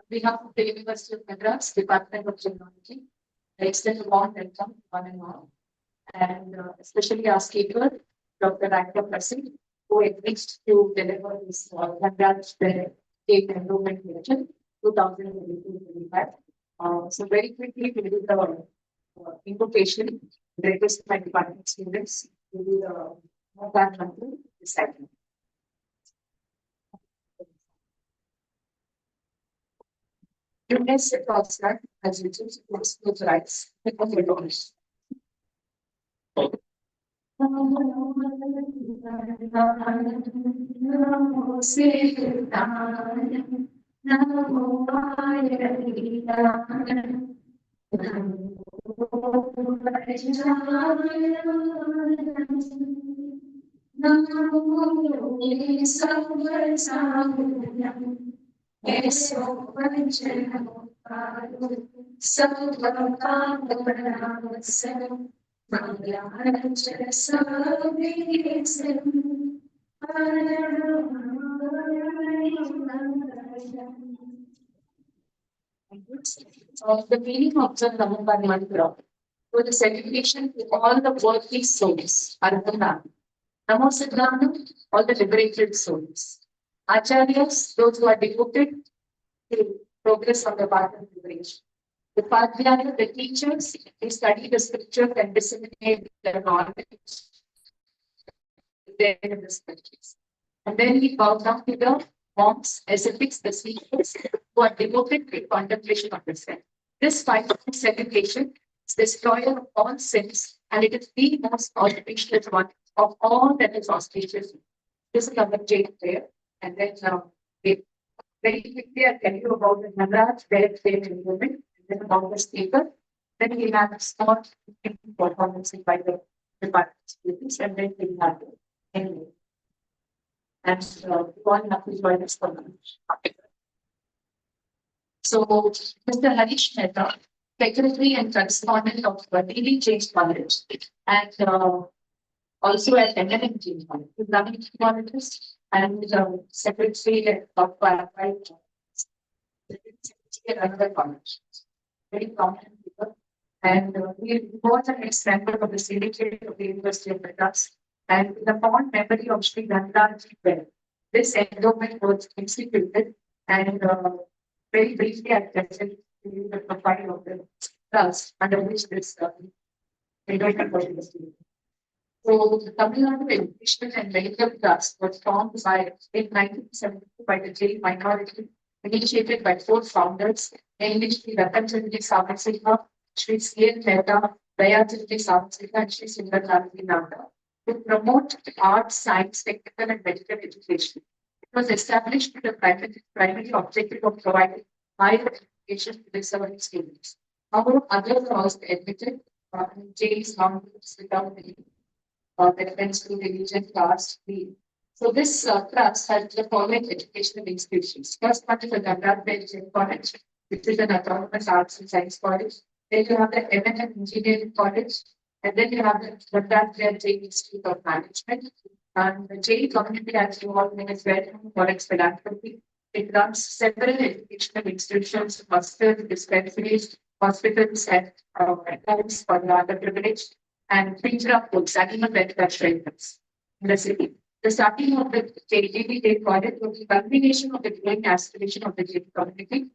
behalf of the University of Madras, Department of Technology, I extend a warm welcome to one and all, and especially our speaker, Dr. Raghava Prasid, who agreed to deliver this Madras State Enrollment Lecture 2022-25. So very quickly, we will do the invocation, request my department students to do the Mother Mantra recital. Goodness and concern as we choose those rights because we don't. The meaning of the Namaskar mantra for the celebration to all the worthy souls, Arthana. Namo all the liberated souls. Acharyas, those who are devoted to progress on the path of liberation. The Padhyaya, the teachers, they study the scriptures and disseminate their knowledge in the scriptures. And then we bow down to the monks, ascetics, the seekers, who are devoted to contemplation of the self. This final celebration is the destroyer of all sins, and it is the most auspicious one of all that is auspicious. This is our Jain prayer. And then very quickly, I'll tell you about the Nagraj, where they enrollment, and then about the speaker. Then we have a small performance by the department students, and then we have the anyway. And one have to join us for lunch. So, Mr. Harish Mehta, Secretary and Correspondent of Daily Change College, and also at NLM Change College, Islamic Humanities, and Secretary of another college. Very prominent people. And he was an ex-member of the Syndicate of the University of Madras. And in the fond memory of Sri Gandharji Well, this endowment was instituted, and very briefly I present to you the profile of the trust under which this endowment was instituted. So the Tamil Nadu Education and Medical Trust was formed in 1972 by the Jain minority, initiated by 4 founders, namely Sri Ratanjali Samarsikha, Sri C.N. Mehta, Dayajanti Samarsikha, and Sri Sundarlal Nanda, to promote art, science, technical, and medical education. It was established with the primary objective of providing higher education to the serving students. However, others are also admitted, Jains, non-groups without any reference to religion, caste, creed. So this trust has the following educational institutions. First one is the Gandharji College, which is an autonomous arts and science college. Then you have the M.N. Engineering College, and then you have the Gandharji Jain Institute of Management. And the Jain community, as you all know, is well known for its philanthropy. It runs several educational institutions, hospitals, dispensaries, hospitals, and homes for the underprivileged, and Pinjra Foods, animal welfare shelters in the city. The starting of the JDB project was the culmination of the growing aspiration of the Jain community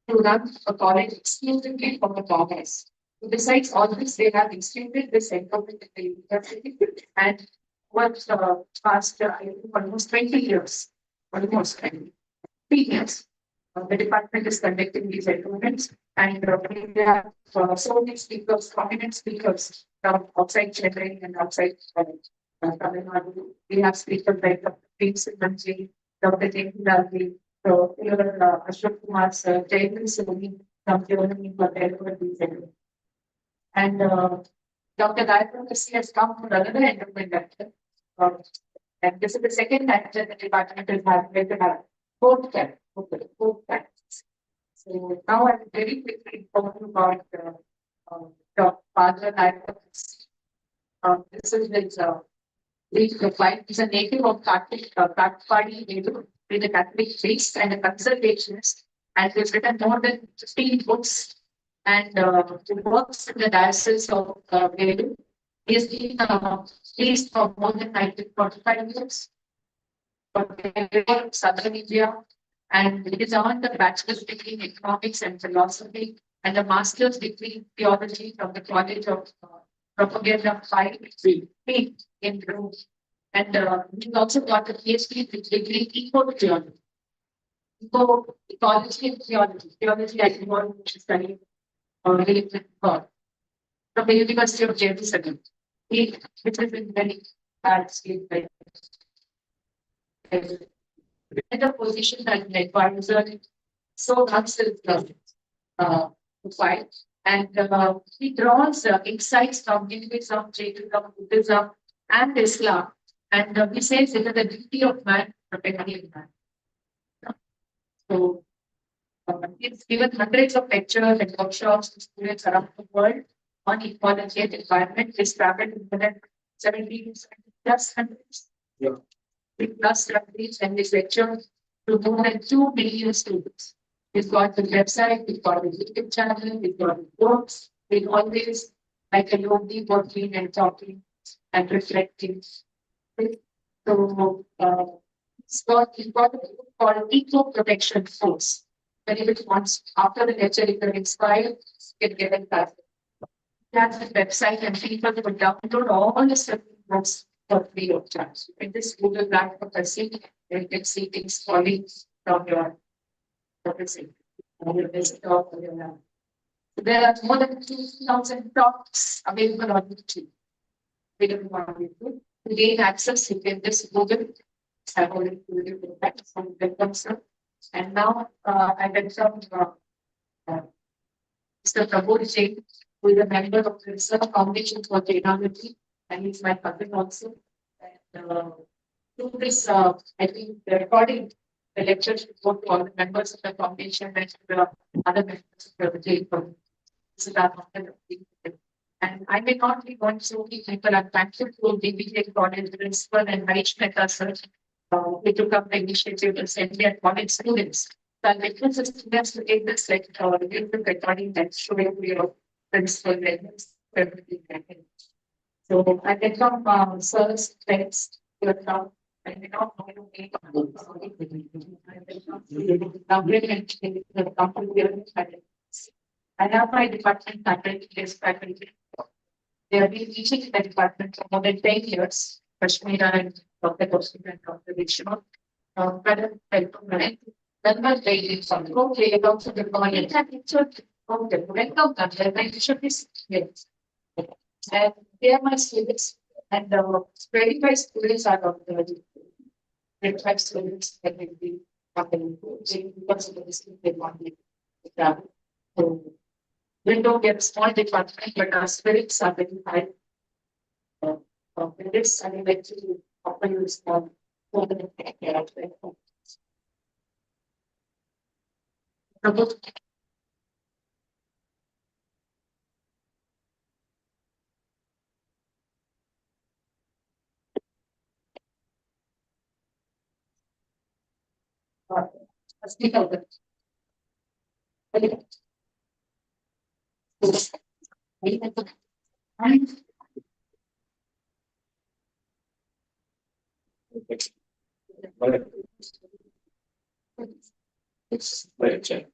to run a college exclusively for the commerce. So besides all this, they have instituted this endowment in the university, and was past almost 20 years, almost 20 years. The department is conducting these endowments, and we have so many speakers, prominent speakers from outside Chennai and outside Tamil Nadu. We have speakers like Dr. Prem Dr. Jain Lalvi, Ashok Kumar sir, Jain Soni from Germany for deliver these endowments. And Dr. Gayatri has come for another endowment lecture. And this is the second lecture the department is having to have fourth time. So now I'm very quickly talking about Dr. Father Gayatri. This is his brief profile. He's a native of Kathpadi, with a Catholic priest and a conservationist. and he's written more than 15 books and he works in the diocese of Velu. He has been priest for more than 45 years for Southern India, and it is on the bachelor's degree in economics and philosophy and a master's degree in theology from the College of Propaganda 5 in Rome. And he also got a PhD degree in eco-theology. Ecology and theology. Theology, I think, what to study related to God from the University of Jerusalem, which is in very bad state. In a position as an advisor, so much is to fight. And he draws insights from Hinduism, Jainism, Buddhism, and Islam. And he says it is the duty of man to protect the man. So it's given hundreds of lectures and workshops to students around the world on ecology and environment. He's traveled in more than 17 plus countries. Yeah. Plus countries, and this lecture to more than 2 million students. We've got the website, we've got the YouTube channel, we've got the books. We always like a yogi working and talking and reflecting. So we've got a book called Eco Protection Force. But if it wants, after the lecture, if you're inspired, you can get in touch. That's the website, and people will download all the stuff books for free of charge. In this Google platform, you can see things falling from your desktop or your lab. There are more than 2,000 talks available on YouTube. To gain access, you can just Google. I've already told you that from the and now I welcome Mr. Jain, who is a member of the Research Foundation for Jainology, and he's my cousin also. And through this, I think the recording, the lecture should go to all the members of the foundation and the other members of the Jain Foundation. And I may not be going through the people. I'm thankful to DBJ College Principal and Harish Mehta sir. We took up the initiative to send me at college students. So I request the students to take this recording and show it to your principal levels. So I get from sir's text to come. I may not know your name. I have my department faculty. They have been teaching in the department for more than 10 years. Kashmira and Dr. Kosim and Dr. Vishnu. Madam, welcome. Welcome, ladies. Okay, also the morning. Okay, welcome. I should be yes. And they are my students. And 25 students are of the 25 students that will be happening because of the distance they want to travel. So we don't get a small department, but our spirits are very high. This I would like to offer you this for the care of the speak of it. It's very check.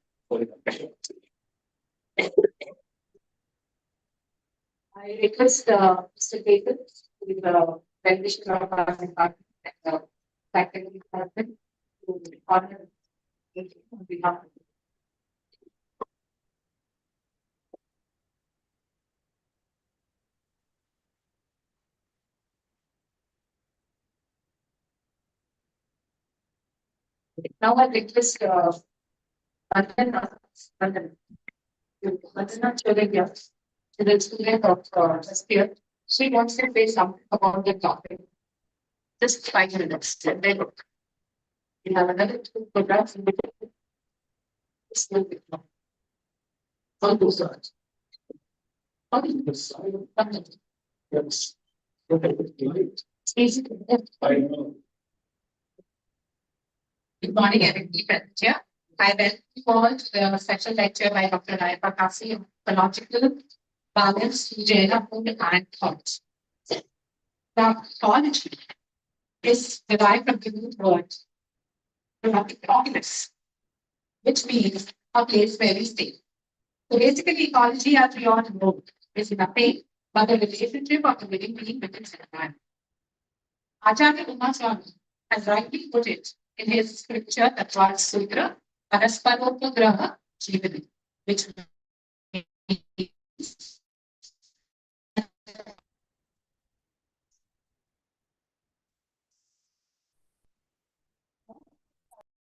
I request Mr. Ketan with the rendition of our department and the faculty department to honor on behalf of now I request Vandana Chalabia, the student of Sphere. She wants to say something about the topic. Just 5 minutes. And then we have another 2 programs in between. Still with them. On those sides. On the side of the yes. It's easy to I know. Good morning, everybody. Yeah. I went for the special lecture by Dr. Raipa Kasi on ecological balance, Jain food and thought. The ecology is derived from the root word ecologous, which means a place where we stay. So basically, ecology, as we all know, is nothing but the relationship of the living being with its environment. Acharya Umaswamy has rightly put it in his scripture, Tatvat Sutra, Parasparopagraha Jivani, which means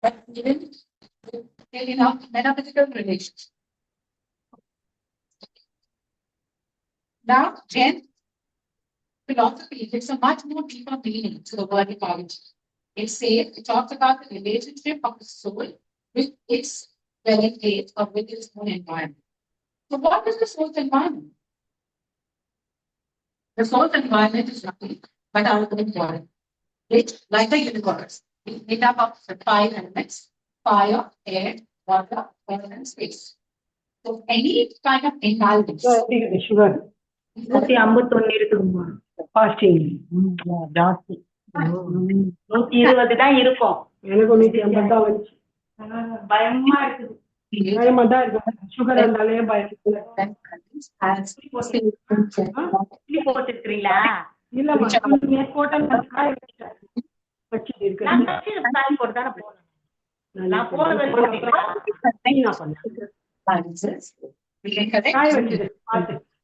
that even in a metaphysical relationship. Now, Jain philosophy gives a much more deeper meaning to the word ecology. It talks about the relationship of the soul with its dwelling place or with its own environment. So, what is the soul's environment? The soul's environment is nothing but our own body, which, like the universe, is made up of the five elements: fire, air, water, earth, and space. So, any kind of imbalance. Sugar. 151 இருக்குதுமா fasting ஜாஸ்தி 120 தான் இருக்கும். எனக்கு 150 தான் வந்துச்சு. பயமா இருக்குது. பயமா தான் இருக்கு. சுகர் வந்தாலே பயம். போட்டுக்கிறீங்களா? இல்லம்மா போட்டேன் காய வச்சுட்டேன். வச்சுட்டு இருக்கு. நான் காய போட்டு தானே போனேன். நான் போனது காய வச்சுட்டு பார்த்து I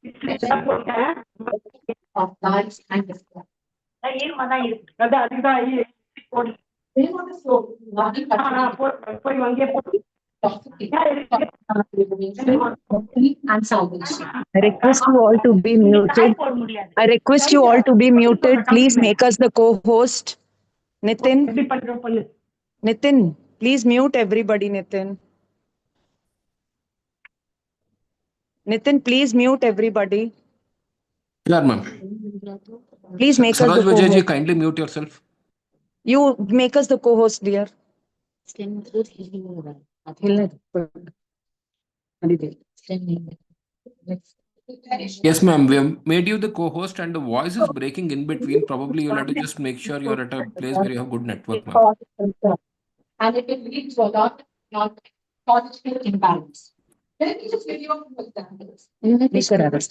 request you all to be muted. I request you all to be muted. Please make us the co-host. Nitin. Nitin, please mute everybody, Nitin. Nitin, please mute everybody. Yeah, ma'am. Please make us the co-host. co-host. Kindly mute yourself. You make us the co-host, dear. Yes, ma'am. We have made you the co-host and the voice is breaking in between. Probably you'll have to just make sure you're at a place where you have good network, ma'am. And it will lead to a lot not positive imbalance. Let me just give you a few examples. You can also.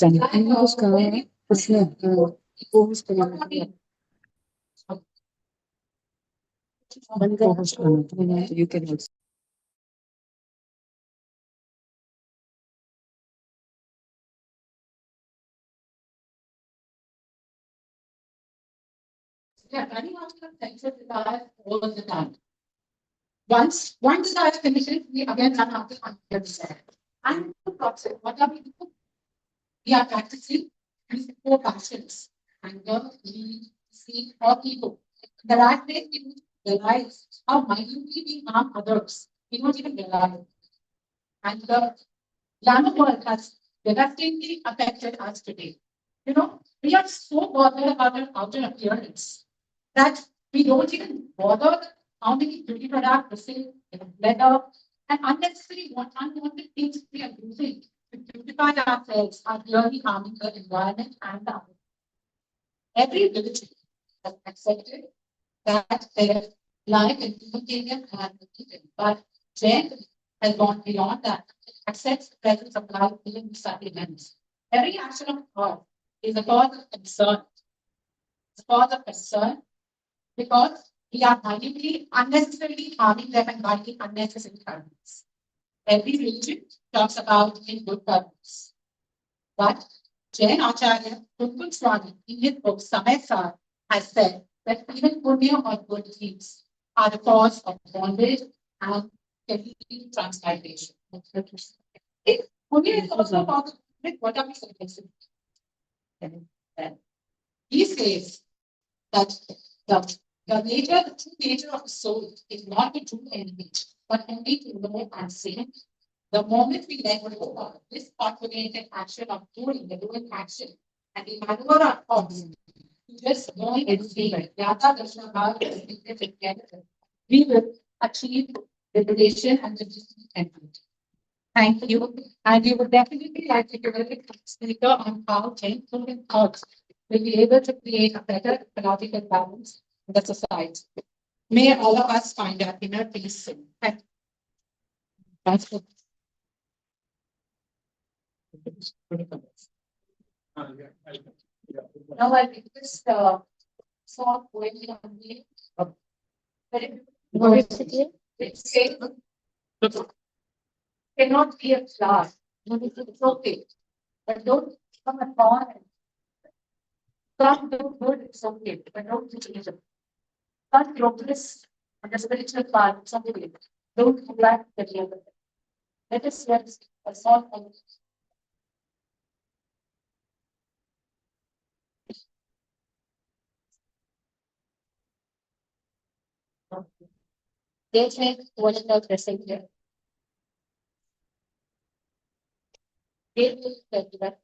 Yeah, running out of sexual desire all the time. Once one desire finishes, we again run out of another desire. And the process, what are we doing? We are practicing these four passions: anger, greed, deceit, or ego. The right way we don't realize how minutely we harm others. We don't even realize. And the glamour world has devastatingly affected us today. You know, we are so bothered about our outer appearance that we don't even bother how many beauty products we see in leather and unnecessary unwanted things we are using to beautify ourselves are really harming the environment and the other. Every religion has accepted that their life in humanitarian and religion, but Jain has gone beyond that. It accepts the presence of life within such events. Every action of God is a cause of concern. It's a cause of concern because we are minutely, unnecessarily harming them and binding unnecessary karmas. Every religion talks about in good purpose. But Jain Acharya Tunkul Swami in his book Samay has said that even punya or good deeds are the cause of bondage and transmigration. If punya is also a cause of what are we suggesting? He says that the nature, the true nature of the soul is not to do anything, but only to know and sin. The moment we let go of this calculated action of doing the doing action, and we maneuver our thoughts to just knowing and seeing, we will achieve Deputation and the district entity. Thank you. And we would definitely like to give a speaker on how Jain human thoughts will be able to create a better ecological balance in the society. May all of us find our inner peace soon. Thank you. That's good. Now I request song going on me. What is it? It's saying cannot be a flower. It's okay. But don't come upon and come do good, it's okay. But don't change it. Can't progress on the spiritual path, it's okay. Don't go back to the other. Let us rest a song on they take what is not dressing here. They will get that.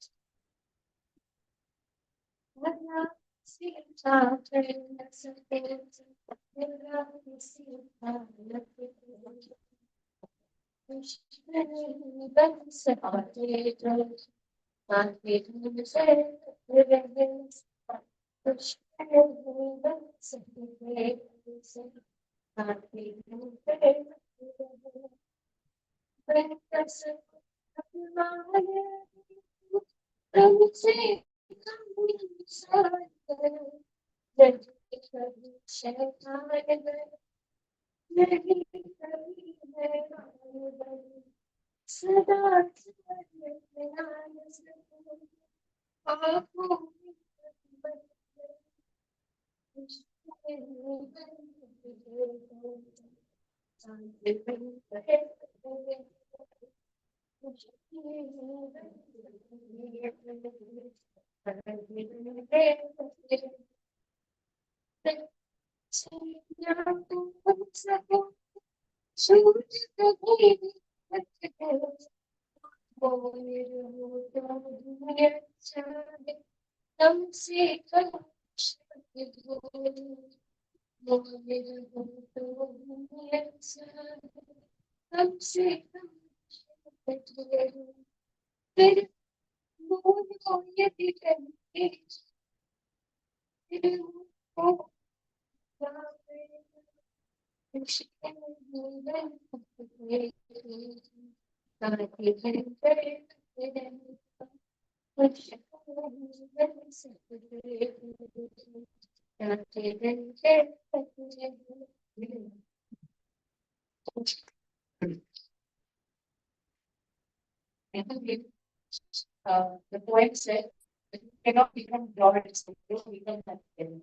The poet said, "You cannot become glorious, you become happy."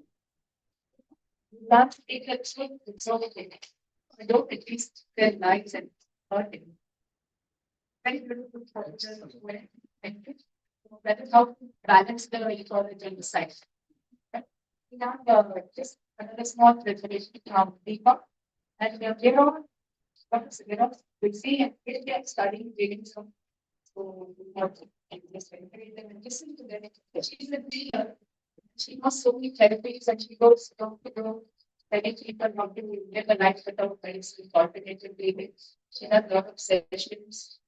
Love take a trip, it's okay. I don't at least their lives and hurting. Very beautiful culture of where that is how to balance the ecology and the science. We have just another small presentation from Deepa, and we're all we see and we are studying reading some. So we have to just encourage them and listen to them. She's a dealer. She has so many therapies and she goes to many people how to live a life without medicine, alternative living. She has a lot of sessions.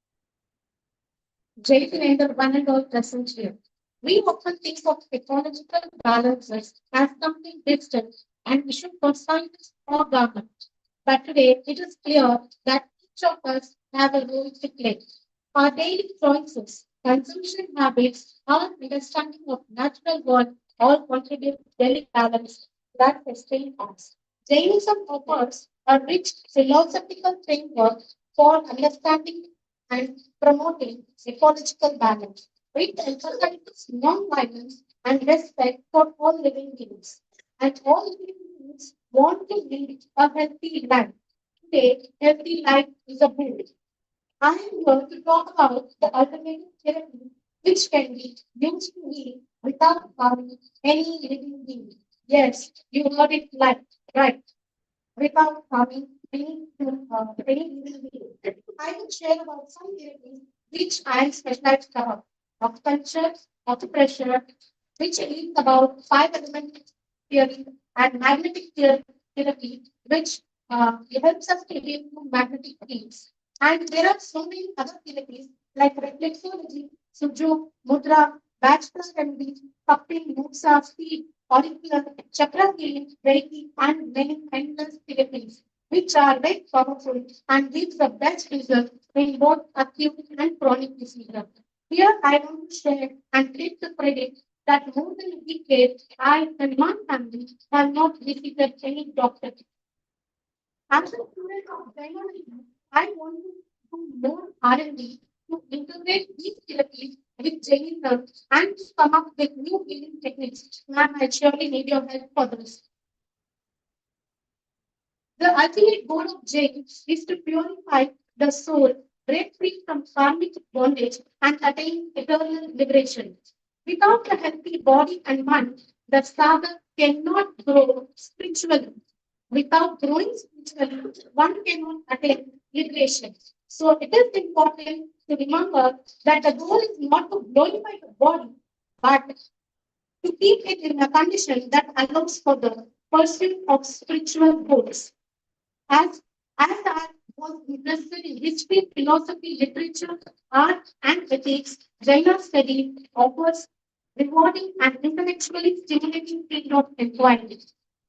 Jain and the one and all present here. We often think of ecological balances as something distant and issue for science or government. But today it is clear that each of us have a role to play. Our daily choices, consumption habits, our understanding of natural world all contribute to daily balance that sustain us. Jainism offers a rich philosophical framework for understanding and promoting ecological balance. It emphasizes non-violence and respect for all living beings. And all living beings want to lead a healthy life. Today, healthy life is a goal. I am here to talk about the alternative therapy which can be used to heal without harming any living being. Yes, you heard it right, without harming any living being. I will share about some therapies which I specialize of culture, of pressure, which is about five element theory and magnetic therapy, which It helps us to improve magnetic fields. And there are so many other therapies like reflexology, sujo, mudra, bachelor remedy, cupping, muksa, feet, auricular, chakra healing, reiki, and many endless therapies, which are very powerful and gives the best results in both acute and chronic diseases. Here I want to share and take the credit that more than a decade, I and my family have not visited any doctor. As a student of biology, I want to do more R&D to integrate these therapies with Jain and to come up with new healing techniques. Ma'am, I surely need your help for this. The ultimate goal of Jain is to purify the soul, break free from karmic bondage, and attain eternal liberation. Without a healthy body and mind, the sadhak cannot grow spiritually. Without growing spiritually, one cannot attain liberation. So it is important to remember that the goal is not to glorify the body, but to keep it in a condition that allows for the pursuit of spiritual goals. As, as I was interested in history, philosophy, literature, art, and ethics, Jaina study offers rewarding and intellectually stimulating field of inquiry.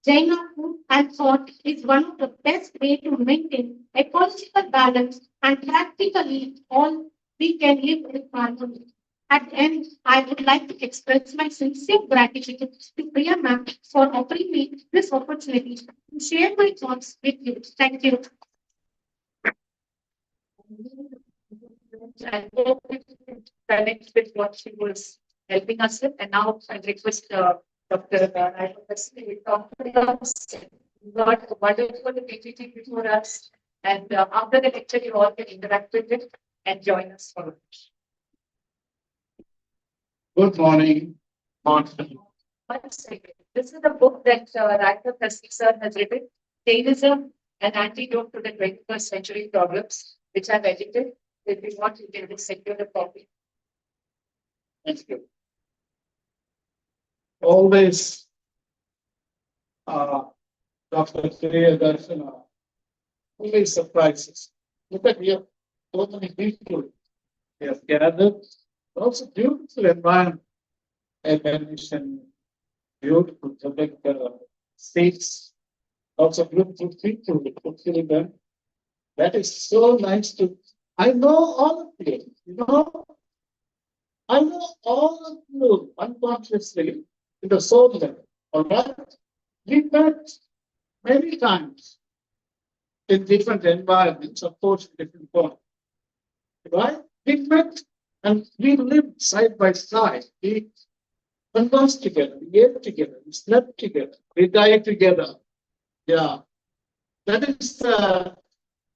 Jaina food and thought is one of the best way to maintain ecological balance and practically all we can live in harmony. At the end, I would like to express my sincere gratitude to Priya Ma'am for offering me this opportunity to share my thoughts with you. Thank you. I hope it connects with what she was helping us with. And now I request Dr. Rajasthan to talk to us. Got a wonderful PPT before us. And after the lecture, you all can interact with it and join us for lunch. Good morning. One second. This is the book that Rajasthan Kassi sir has written, Jainism, an antidote to the 21st century problems, which I've edited. If you want, you can just secure the copy. Thank you. Always, Dr. Kriya Darshana, always surprises. Look at here, so many people they have gathered. Also beautiful environment. I mentioned beautiful public seats. Also beautiful people fulfilling them. That is so nice to. I know all of you. I know all of you unconsciously in the soul level. All right. We met many times in different environments, of course, different forms. Right? We met and we lived side by side. We conversed together, we ate together, we slept together, we died together. Yeah. That is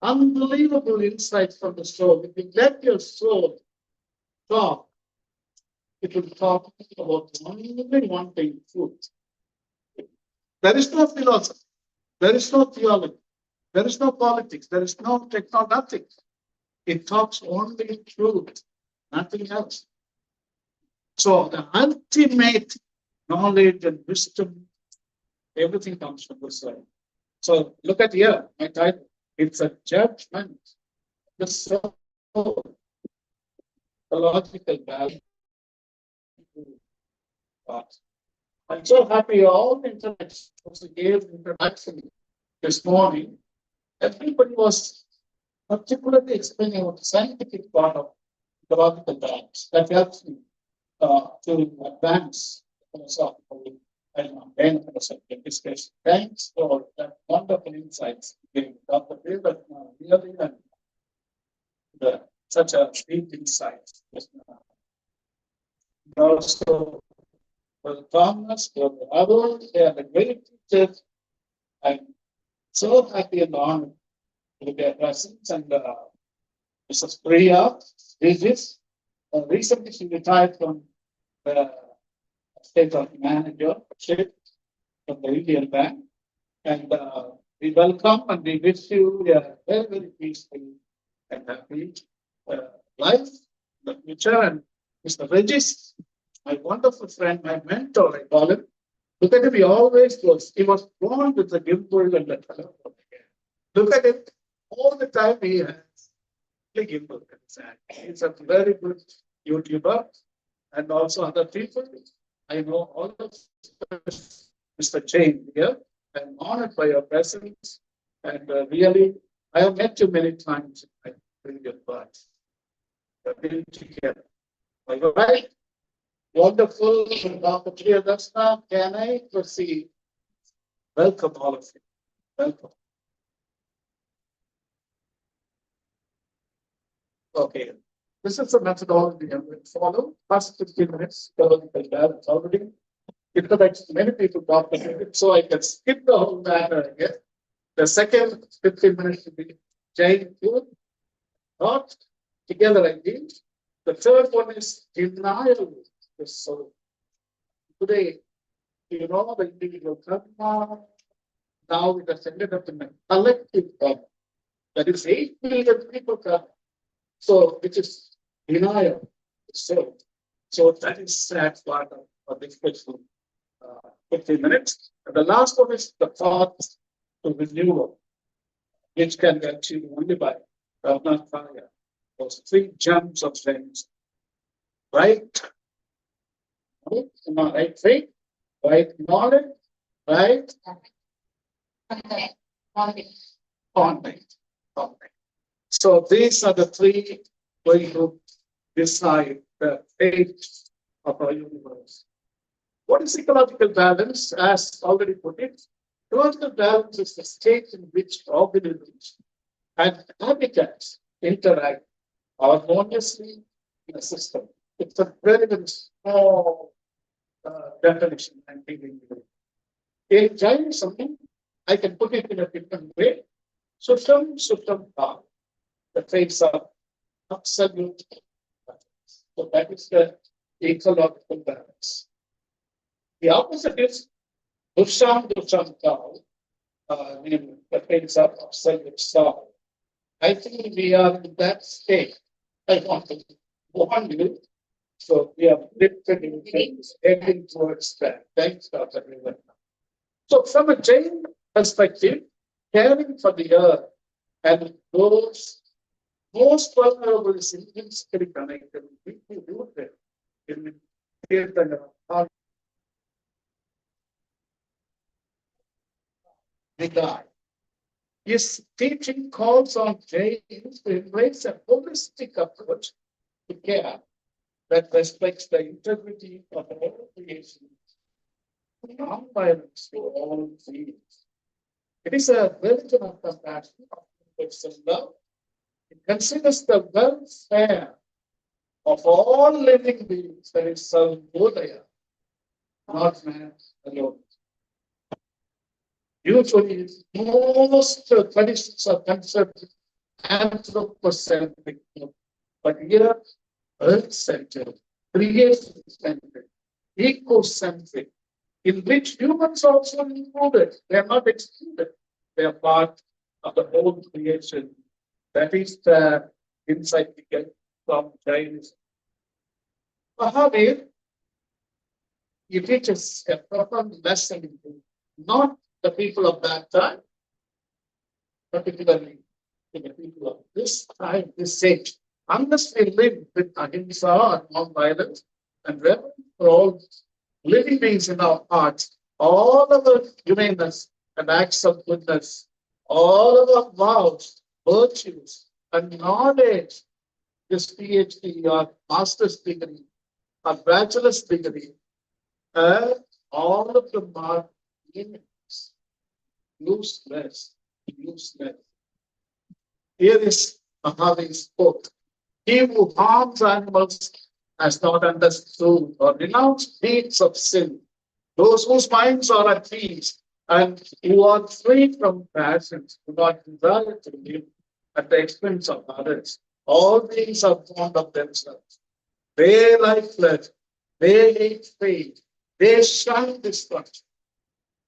unbelievable insight from the soul. If you let your soul talk, it will talk about only one thing, truth. There is no philosophy, there is no theology, there is no politics, there is no nothing. It talks only truth, nothing else. So the ultimate knowledge and wisdom, everything comes from this side. So look at here, my title. It's a judgment. The soul, ecological value. I'm so happy all the internet gave introduction this morning. Everybody was particularly explaining about the scientific part of ecological balance that helps me to advance philosophical and philosophical discussion. Thanks for that wonderful insights given Dr. David, really and such a deep insight. Also, for the Thomas, for the others, they are the great teachers. I'm so happy and honored with their presence. And Mrs. Priya, Regis, recently she retired from the state of managership from the Indian Bank. And we welcome and we wish you a very, very peaceful and happy life in the future. And Mr. Regis, my wonderful friend, my mentor, I call him. Look at him, he always was. He was born with the dimple and the color of the hair. Look at it. All the time he has big influence. He's a very good YouTuber and also other people. I know all of Mr. Jain here. I'm honored by your presence. And really, I have met you many times in my previous lives. We've been together. All right. Wonderful. Dr. Priyadashna, can I proceed? Welcome, all of you. Welcome. Okay. This is the methodology I'm going to follow. First 15 minutes, ecological balance already. Because many people talk about it, so I can skip the whole matter again. The second 15 minutes will be Jain food, not together again. The third one is denial. So today, you know, the individual karma, now it has ended up in a collective karma. That is 8 million people karma. So which is denial. So that is sad part of this question. 15 minutes. And the last one is the path to renewal, which can be achieved only by Ravnataya. Those 3 gems of things. Right? Right faith, right knowledge, right contact. So these are the 3 going to decide the fate of our universe. What is ecological balance? As already put it, ecological balance is the state in which organisms and habitats interact harmoniously in a system. It's a very, very small definition I'm giving you. In Jainism, I can put it in a different way. Sutam Bhav, the face of absolute balance. So that is the ecological balance. The opposite is Dusham Bhav, the face of absolute sorrow. I think we are in that state. I want to warn you. So we are literally heading towards that. Thanks, Dr. Rivan. So from a Jain perspective, caring for the earth and those most vulnerable is intrinsically connected. We do that in the guy. His teaching calls on Jains to embrace a holistic approach to care that respects the integrity of all creation, non-violence to all beings. It is a religion of compassion, of universal love. It considers the welfare of all living beings, that is Sarvodaya, not man alone. Usually, most traditions are considered anthropocentric, but here, earth-centered, creation-centered, ecocentric, in which humans also included. They are not excluded. They are part of the whole creation. That is the insight we get from Jainism. Mahavir, he teaches a profound lesson to not the people of that time, particularly to the people of this time, this age. Unless we live with ahimsa and non-violence and reverence for all living beings in our hearts, all of our humaneness and acts of goodness, all of our vows, virtues, and knowledge, this PhD or master's degree or bachelor's degree, all of them are meaningless, useless. Here is Mahavir's quote. He who harms animals has not understood or renounced deeds of sin. Those whose minds are at peace and who are free from passions do not desire to live at the expense of others. All these are fond of themselves. They like pleasure. They hate fate. They shun destruction.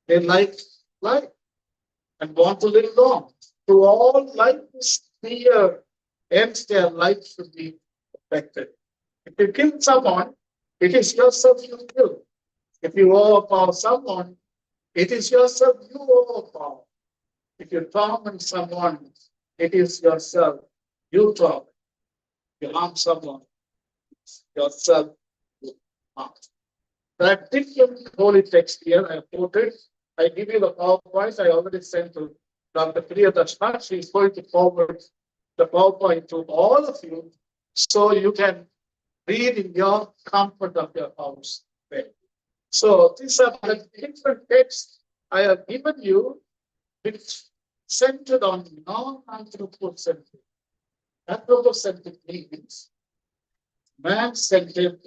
They like life and want to live long. To all, life is clear, hence their life should be affected. If you kill someone, it is yourself you kill. If you overpower someone, it is yourself you overpower. If you torment someone, it is yourself. You torment. You harm someone, yourself. You harm. There are different holy text here. I quoted. I give you the PowerPoint. I already sent to Dr. Priyadashna. She is going to forward the PowerPoint to all of you so you can read in your comfort of your house. So these are the different texts I have given you, which centered on non-anthropocentric. Anthropocentric means man-centered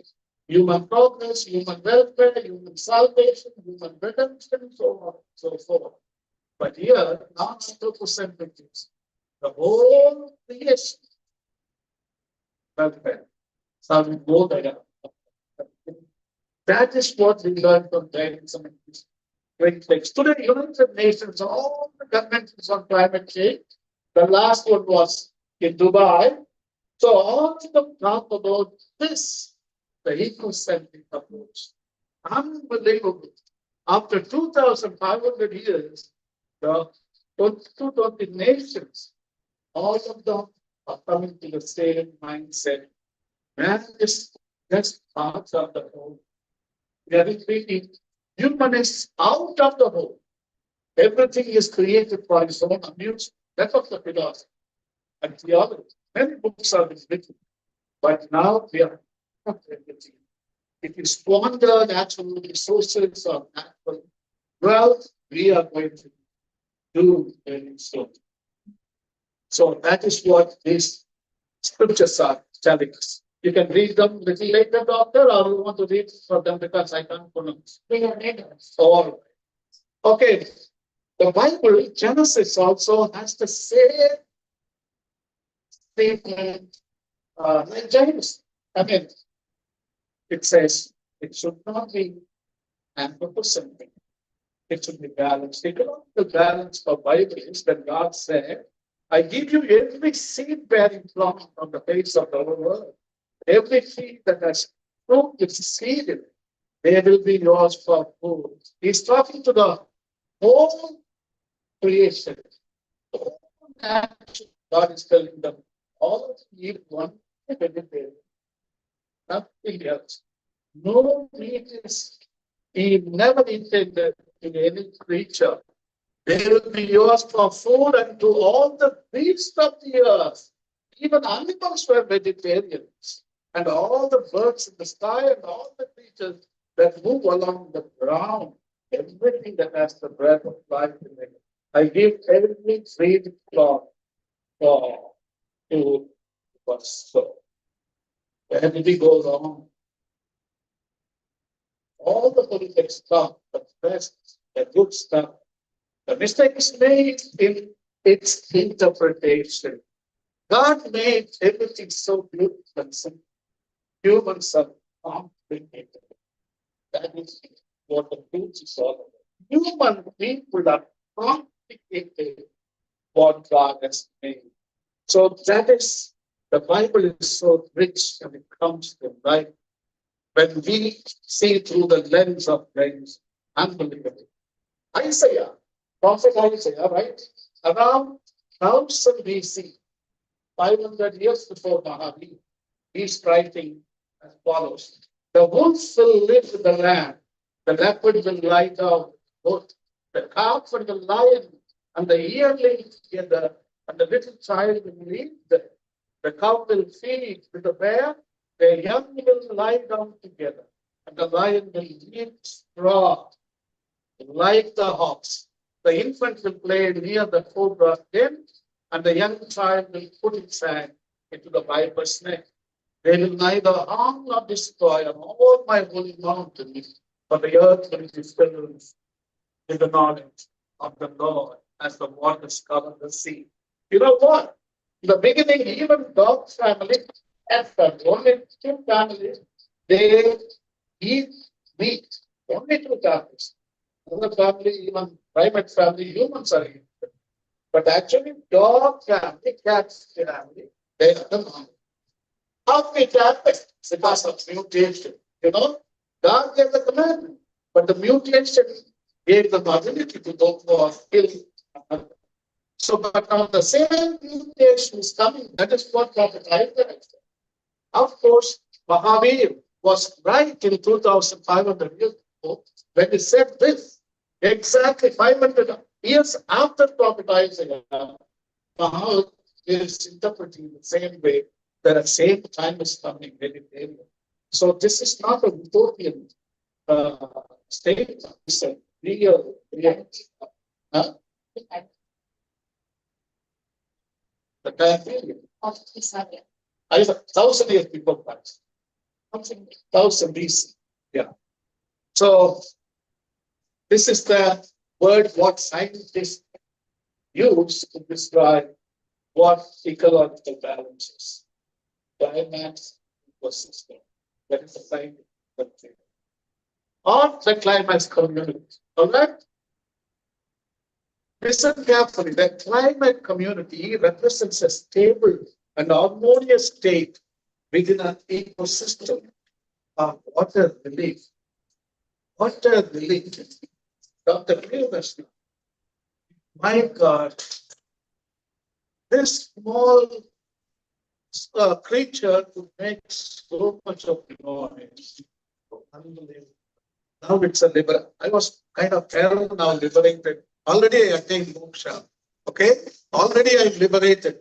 human progress, human welfare, human salvation, human redemption, so on and so forth. But here, non-anthropocentric is the whole creation welfare. So we go there. That is what we learn from Jainism in this great text. Today, United Nations, all the conventions on climate change, the last one was in Dubai. So all of them talk about this, the ecocentric approach. Unbelievable. After 2,500 years, the 220 nations, all of them are coming to the same mindset. Man is just part of the whole. We are thinking human is out of the whole. Everything is created for its own amusement. That's what the philosophy and theology. Many books are written, but now we are not everything. If you squander natural resources or natural wealth, we are going to do very soon. So that is what these scriptures are telling us. You can read them a little later, doctor, or you want to read for them because I can't pronounce. All right. Okay. The Bible, Genesis also has the same statement like James. I mean, it says it should not be anthropocentric. It should be balanced. The balance of Bible is that God said, I give you every seed bearing plant on the face of the whole world. Every seed that has fruit is seed in it. They will be yours for food. He's talking to the whole creation. God is telling them, all of you need one vegetarian, nothing else. No meat is he never intended in any creature. They will be yours for food and to all the beasts of the earth. Even animals were vegetarians. And all the birds in the sky and all the creatures that move along the ground, everything that has the breath of life in it. I give every seed for to us. So, everything goes on. All the political stuff, the best, the good stuff. The mistake is made in its interpretation. God made everything so beautiful and simple. Humans are complicated. That is what the truth is all about. Human people are complicated what God has made. So that is, the Bible is so rich when it comes to life. When we see through the lens of grace, unbelievable. Isaiah, Prophet Isaiah, right? Around 1000 BC, 500 years before Mahavir, he's writing as follows. The wolves will live in the land, the leopard will lie down, both the calf and the lion and the yearling together, and the little child will lead them. The cow will feed with the bear, the young will lie down together, and the lion will eat straw like the ox. The infant will play near the cobra den, and the young child will put its hand into the viper's neck. They will neither harm nor destroy on all my holy mountain, for the earth will be filled with the knowledge of the Lord as the waters cover the sea. You know what? In the beginning, even God's family, only two families, they eat meat. Only two families. Another family, even primate family, humans are eating. But actually, dog family, cats family, they are the normal. How did it happen? Because of mutation. You know, God gave the commandment, but the mutation gave them ability to go for kill. So, but now the same mutation is coming. That is what Prophet Isaiah said. Of course, Mahavir was right in 2,500 years ago when he said this. Exactly 500 years after Prophet Isaiah, Mahavir is interpreting the same way that a same time is coming very clearly. So this is not a utopian statement. It's a real reality. The time period. I was 1,000 years before Christ. 1,000 BC. Yeah. So this is the word what scientists use to describe what ecological balance is. Climax ecosystem. That is the scientific thing. Or the climax community. All right? Listen carefully. The climate community represents a stable and harmonious state within an ecosystem of water relief. Water relief. Dr. Priyadarshana. My God, this small creature could make so much of noise. Unbelievable. Now it's a liber. I was kind of terrible now liberated. Already I attained moksha. Okay? Already I'm liberated.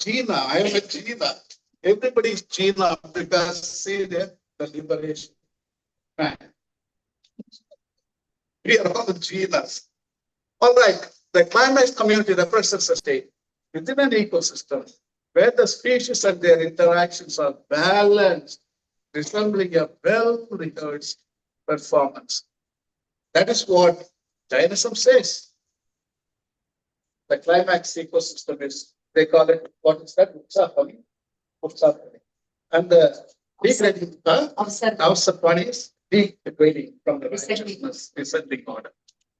Gina, I am a Gina. Everybody is Gina because see there, the liberation. Man. We are all Ginas. All right. The climate community represents a state within an ecosystem where the species and their interactions are balanced, resembling a well-rehearsed performance. That is what Jainism says. The climax ecosystem is, they call it, what is that? Utsapani. And the degrading, Avsapani is degrading from the righteousness, descending order.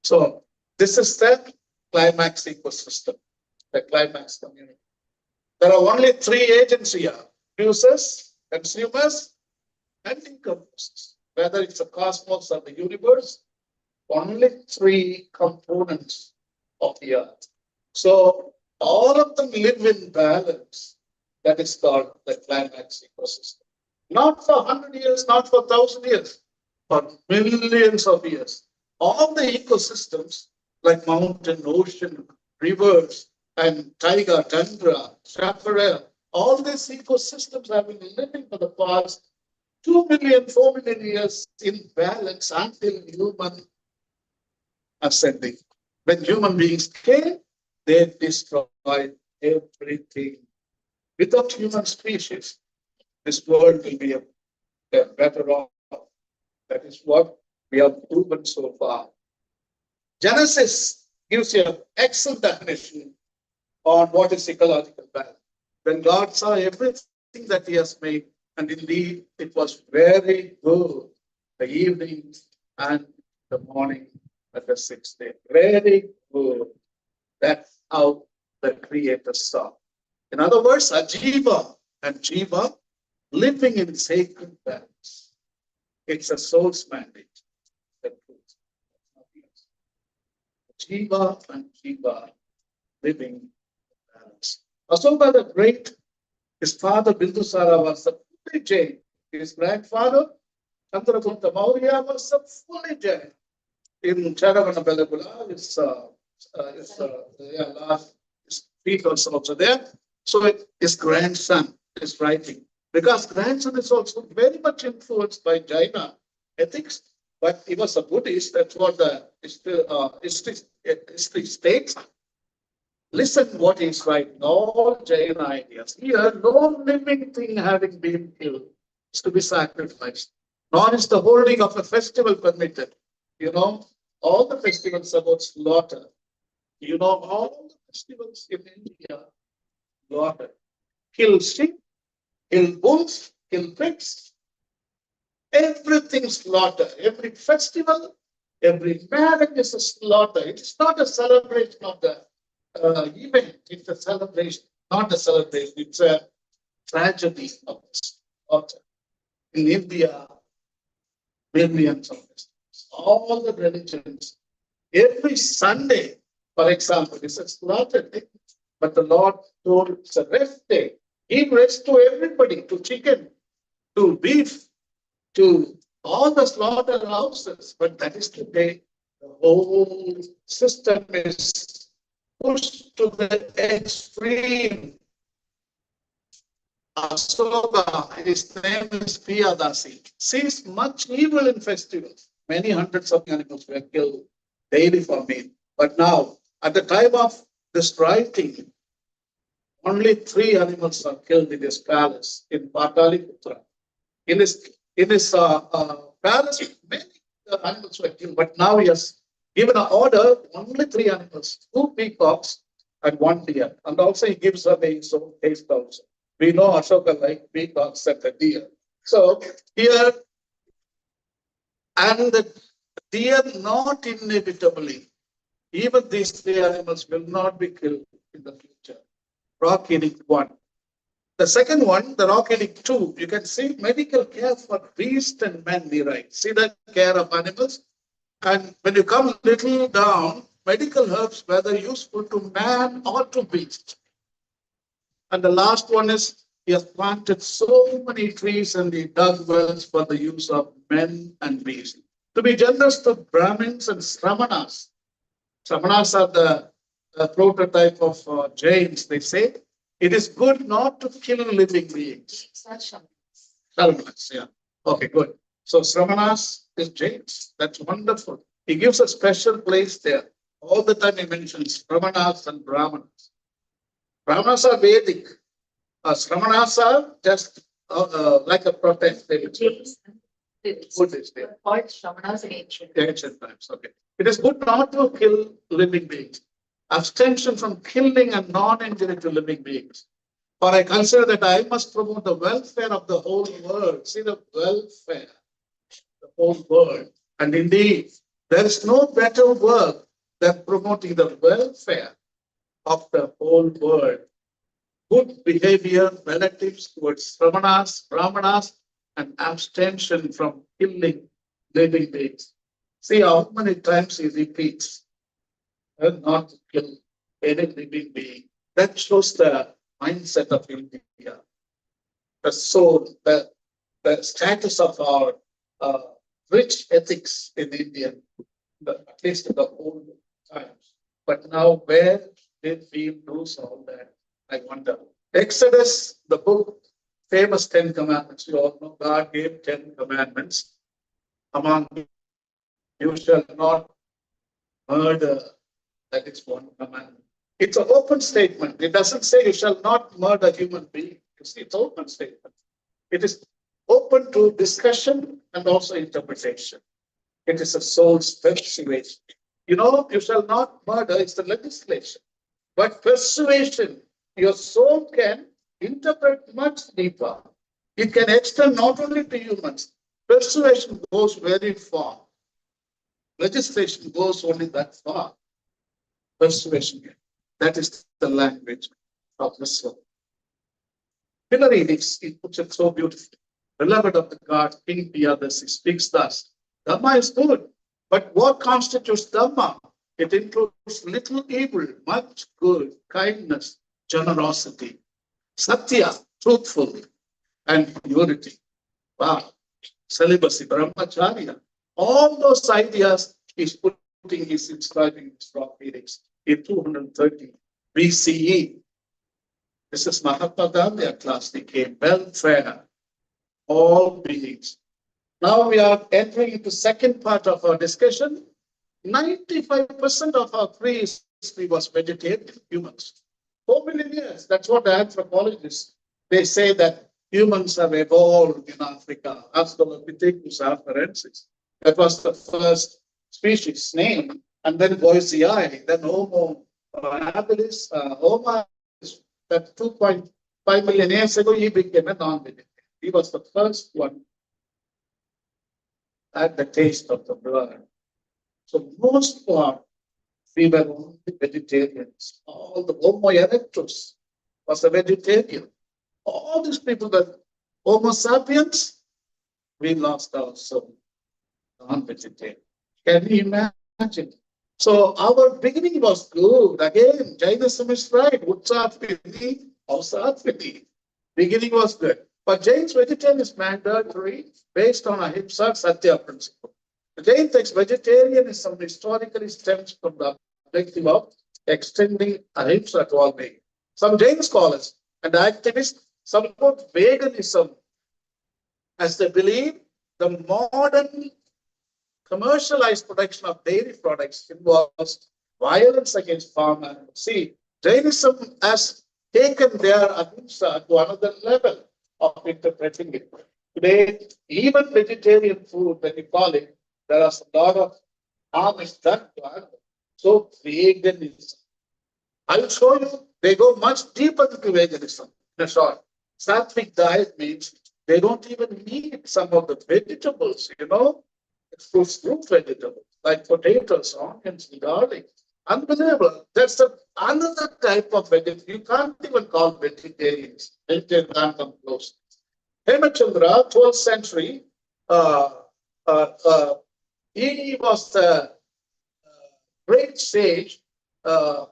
So this is the climax ecosystem, the climax community. There are only three agents here: users, consumers, and decomposers. Whether it's a cosmos or the universe, only three components of the earth. So all of them live in balance. That is called the climax ecosystem. Not for 100 years, not for 1,000 years, for millions of years. All the ecosystems like mountain, ocean, rivers, and taiga, tundra, chaparral, all these ecosystems have been living for the past 2 million, 4 million years in balance until human ascending. When human beings came, they destroyed everything. Without human species, this world will be a better off. That is what we have proven so far. Genesis gives you an excellent definition on what is ecological balance. When God saw everything that he has made, and indeed it was very good, the evening and the morning at the sixth day. Very good. That's how the Creator saw. In other words, Ajiva and Jiva living in sacred balance. It's a soul's mandate. Jiva and Jiva living in balance. Ashoka the Great, his father Bindusara was a fully Jain. His grandfather Chandragupta Maurya was a fully Jain. In Charavana Belagula, his last feet also there. So his grandson is writing. Because grandson is also very much influenced by Jaina ethics, but he was a Buddhist. That's what the history states. Listen what he's writing. All Jaina ideas. Here, no living thing having been killed is to be sacrificed, nor is the holding of a festival permitted. You know, all the festivals about slaughter. You know, all the festivals in India, slaughter. Kill sheep, kill bulls, kill pigs. Everything slaughter. Every festival, every marriage is a slaughter. It is not a celebration of the event. It's a celebration, not a celebration. It's a tragedy of slaughter. In India, millions of festivals. All the religions. Every Sunday, For example, it's a slaughtered day, but the Lord told it's a rest day. Give rest to everybody, to chicken, to beef, to all the slaughterhouses. But that is today, the whole system is pushed to the extreme. Asoka, his name is Piyadasi, sees much evil in festivals. Many hundreds of animals were killed daily for meat. But now, at the time of this writing, only 3 animals are killed in his palace in Pataliputra. In his palace, many animals were killed, but now he has given an order, only 3 animals, 2 peacocks and 1 deer. And also he gives away his own taste also. We know Ashoka like peacocks and the deer. So here, and the deer not inevitably, even these 3 animals will not be killed in the future. Rock eating 1. The second one, the rock eating 2, you can see medical care for beast and men, right? See the care of animals. And when you come little down, medical herbs, whether useful to man or to beast. And the last one is, he has planted so many trees and he dug wells for the use of men and beasts. To be generous to Brahmins and Sramanas. Sramanas are the prototype of Jains, they say. It is good not to kill living beings. Sramanas, yeah. Okay, good. So Sramanas is Jains. That's wonderful. He gives a special place there. All the time he mentions Sramanas and Brahmanas. Brahmanas are Vedic. Sramanas are just like a protest. Buddhist. Called Shramanas in ancient. Ancient times, okay. It is good not to kill living beings. Abstention from killing and non-injury to living beings. For I consider that I must promote the welfare of the whole world. See the welfare, the whole world. And indeed, there is no better work than promoting the welfare of the whole world. Good behavior relatives towards Sramanas, Brahmanas, and abstention from killing living beings. See how many times he repeats, not to kill any living being. That shows the mindset of India, the soul, the status of our rich ethics in India, at least in the old times. But now, where did we lose all that? I wonder. Exodus, the book, famous 10 commandments. You all know God gave 10 commandments. Among you shall not murder. That is one commandment. It's an open statement. It doesn't say you shall not murder human being. You see, it's an open statement. It is open to discussion and also interpretation. It is a soul's persuasion. You know, you shall not murder, it's the legislation. But persuasion, your soul can interpret much deeper. It can extend not only to humans. Persuasion goes very far. Legislation goes only that far. Persuasion, that is the language of the soul. Hillary, he puts it so beautifully. Beloved of the God, King Piyadasi speaks thus. Dhamma is good, but what constitutes Dhamma? It includes little evil, much good, kindness, generosity, satya, truthfully, and purity. Wow. Celibacy, brahmacharya. All those ideas he's putting, he's inscribing his rock readings in 230 BCE. This is Mahatma Gandhi class. They came welfare, all beings. Now we are entering into second part of our discussion. 95% of our pre-history was vegetarian humans. 4 million years. That's what the anthropologists, they say that humans have evolved in Africa. Australopithecus afarensis. That was the first species name. And then Boisei, then Homo habilis, Homo, that 2.5 million years ago, he became a non-vegetarian. He was the first one at the taste of the blood. So most part, we were only vegetarians. All the Homo erectus was a vegetarian. All these people that Homo sapiens, we lost our soul, non-vegetarian. Can you imagine? So our beginning was good. Again, Jainism is right. Utsatpiti, Ausatpiti. Beginning was good. But Jain's vegetarian is mandatory based on Ahimsa Satya principle. The Jain text vegetarianism historically stems from the objective of extending Ahimsa to all beings. Some Jain scholars and activists support veganism as they believe the modern commercialized production of dairy products involves violence against farm animals. See, Jainism has taken their ahimsa to another level of interpreting it. Today, even vegetarian food, when you call it, there is a lot of harm is done to animals. So, veganism. I'll show you, they go much deeper into veganism. In a short, sattvic diet means they don't even need some of the vegetables, it's fruit vegetables like potatoes, onions, garlic. Unbelievable. That's another type of vegetarian. You can't even call vegetarians. Vegetarian can't come close. Hemachandra, 12th century, uh, he was the great sage, uh,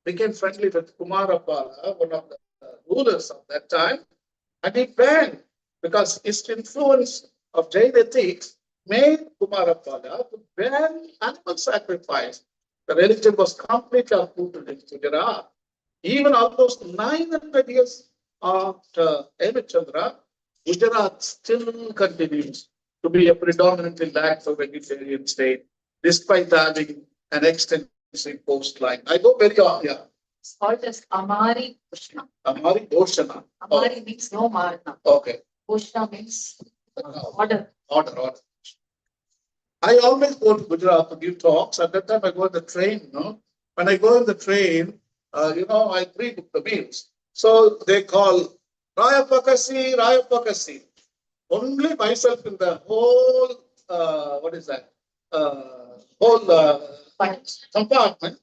became friendly with Kumarapala, one of the rulers of that time, and he banned, because his influence of Jain ethics made Kumarapala to ban animal sacrifice. The religion was completely uprooted in Gujarat. Even almost 900 years after Hemachandra, Gujarat still continues to be a predominantly lax or vegetarian state, despite having an extensive coastline. I go very on, yeah. It's called as Amari Krishna. Amari Doshana. Amari means no Marna. Okay. Krishna means order. Order. I always go to Gujarat to give talks. At that time, I go on the train. When I go on the train, I pre-book the meals. So they call Raya Pakasi. Only myself in the whole, what is that? Whole compartment,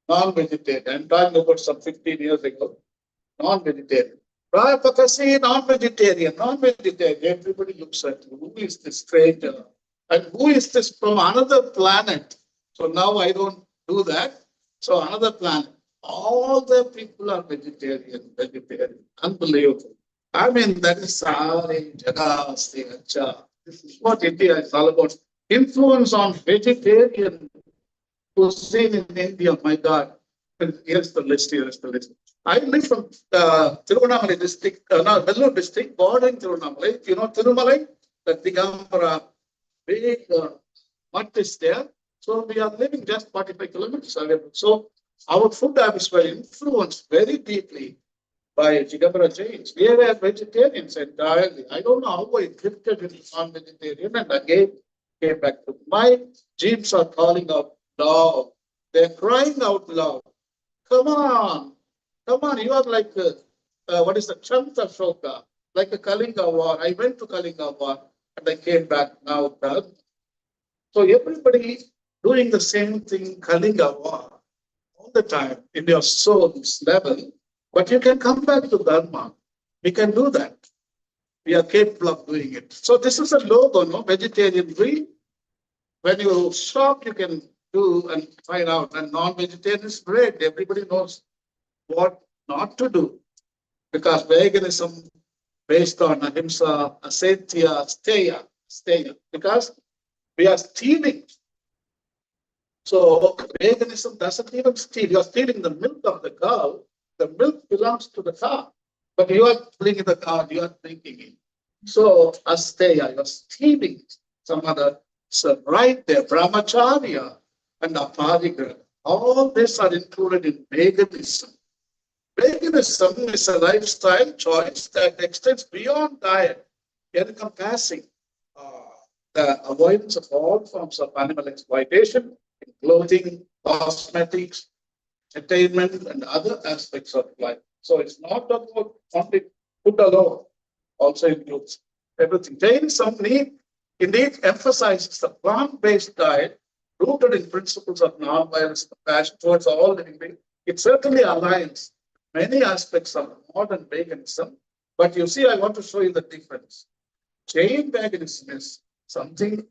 non-vegetarian. I'm talking about some 15 years ago, non-vegetarian. Raya Pakasi, non-vegetarian. Everybody looks at you. Who is this stranger? And who is this from another planet? So now I don't do that. So another planet. All the people are vegetarian. Unbelievable. I mean, that is Sari, Jagasti, Acha. This is what India is all about. Influence on vegetarian cuisine in India, my God. And here's the list. I live from Tiruvannamalai district, Vellore district, bordering Tiruvannamalai. You know Tirumalai? The Digambara, big mutt is there. So we are living just 45 kilometers away. So our food habits were influenced very deeply by Chidambara Jains. We were vegetarians entirely. I don't know how I drifted into non-vegetarian and again came back to my genes are calling out loud. They're crying out loud. Come on, you are like, what is the Chanta Shoka, like a Kalinga war. I went to Kalinga war and I came back now. So everybody doing the same thing, Kalinga war, all the time in your soul's level. But you can come back to Dharma. We can do that. We are capable of doing it. So this is a logo, no? Vegetarian free. When you shop, you can do and find out. And non-vegetarian is great. Everybody knows what not to do. Because veganism based on ahimsa, asatya, steya. Because we are stealing. So veganism doesn't even steal. You are stealing the milk of the cow. The milk belongs to the cow. But you are putting in the cow, you are drinking it. So asteya, you are stealing some other. So right there, brahmacharya and aparigraha. All this are included in veganism. Veganism is a lifestyle choice that extends beyond diet, encompassing the avoidance of all forms of animal exploitation, in clothing, cosmetics, entertainment, and other aspects of life. So it's not about only food alone, also includes everything. Jainism indeed emphasizes the plant-based diet rooted in principles of non-violence, compassion towards all living beings. It certainly aligns many aspects of modern veganism, but you see, I want to show you the difference. Jain veganism is something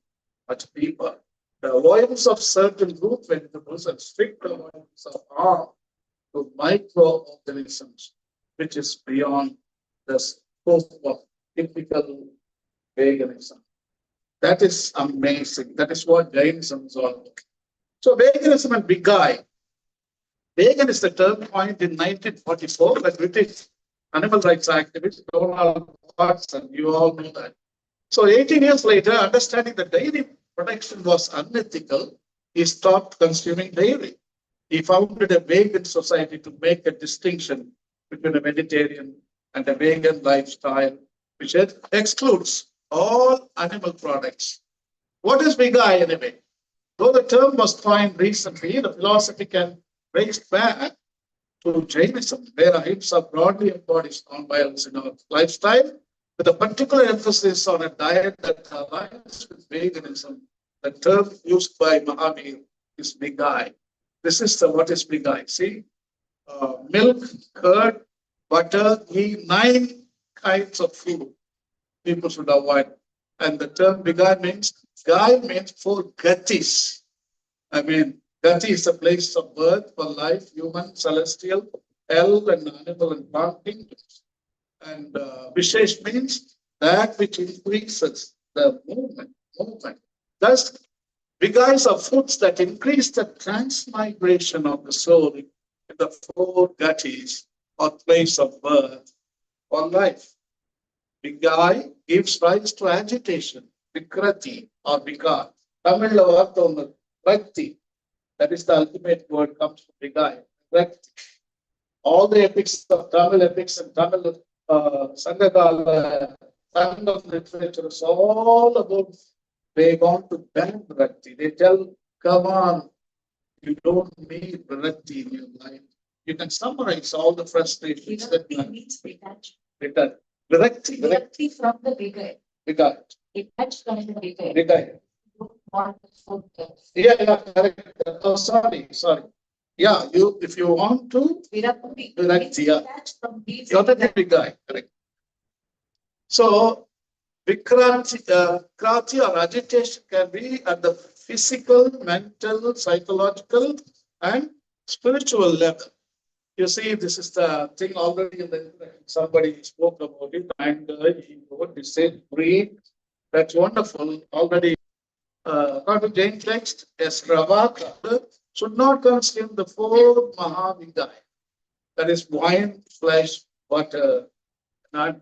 much deeper. The avoidance of certain root vegetables and strict avoidance of harm to microorganisms, which is beyond the scope of typical veganism. That is amazing. That is what Jainism is all about. So veganism and Bigai. Vegan is the term coined in 1944 by British animal rights activist Donald Watson. You all know that. So 18 years later, understanding that dairy production was unethical, he stopped consuming dairy. He founded a vegan society to make a distinction between a vegetarian and a vegan lifestyle, which excludes all animal products. What is Bigai anyway? Though the term was coined recently, the philosophy can trace back to Jainism, where ahimsa broadly embodies non-violence in our lifestyle, with a particular emphasis on a diet that aligns with veganism. The term used by Mahavir is Bigai. This is what is Bigai. See, milk, curd, butter, ghee, 9 kinds of food people should avoid. And the term Bigai means, Gai means 4 gatis. I mean, Gati is a place of birth for life, human, celestial, hell, and animal and plant kingdoms. And Vishesh means that which increases the movement. Thus, Vigais are foods that increase the transmigration of the soul in the 4 gatis or place of birth or life. Vigai gives rise to agitation, Vikrati or Vikar. Tamil Rakti. That is the ultimate word comes from Vigai. Rakti. All the epics of Tamil epics and Tamil Sangakala, Tamil literature is all about they want to ban Rakti. They tell, come on, you don't need Rakti in your life. You can summarize all the frustrations that you have. Means detached. Virakti. Virakti from the Vigai. Vigai. Detached from the Vigai. Vigai. You don't want the food. Yeah, correct. Oh, sorry. Yeah, if you want to, Virakti. Virakti, yeah. Detached from these. You're the Vigai, correct. So, Krati or agitation can be at the physical, mental, psychological, and spiritual level. You see, this is the thing already in the somebody spoke about it, and he wrote, he said, breathe. That's wonderful. Already, according to Jain text, a Sravaka should not consume the 4 Mahavigai. That is wine, flesh, butter, nut,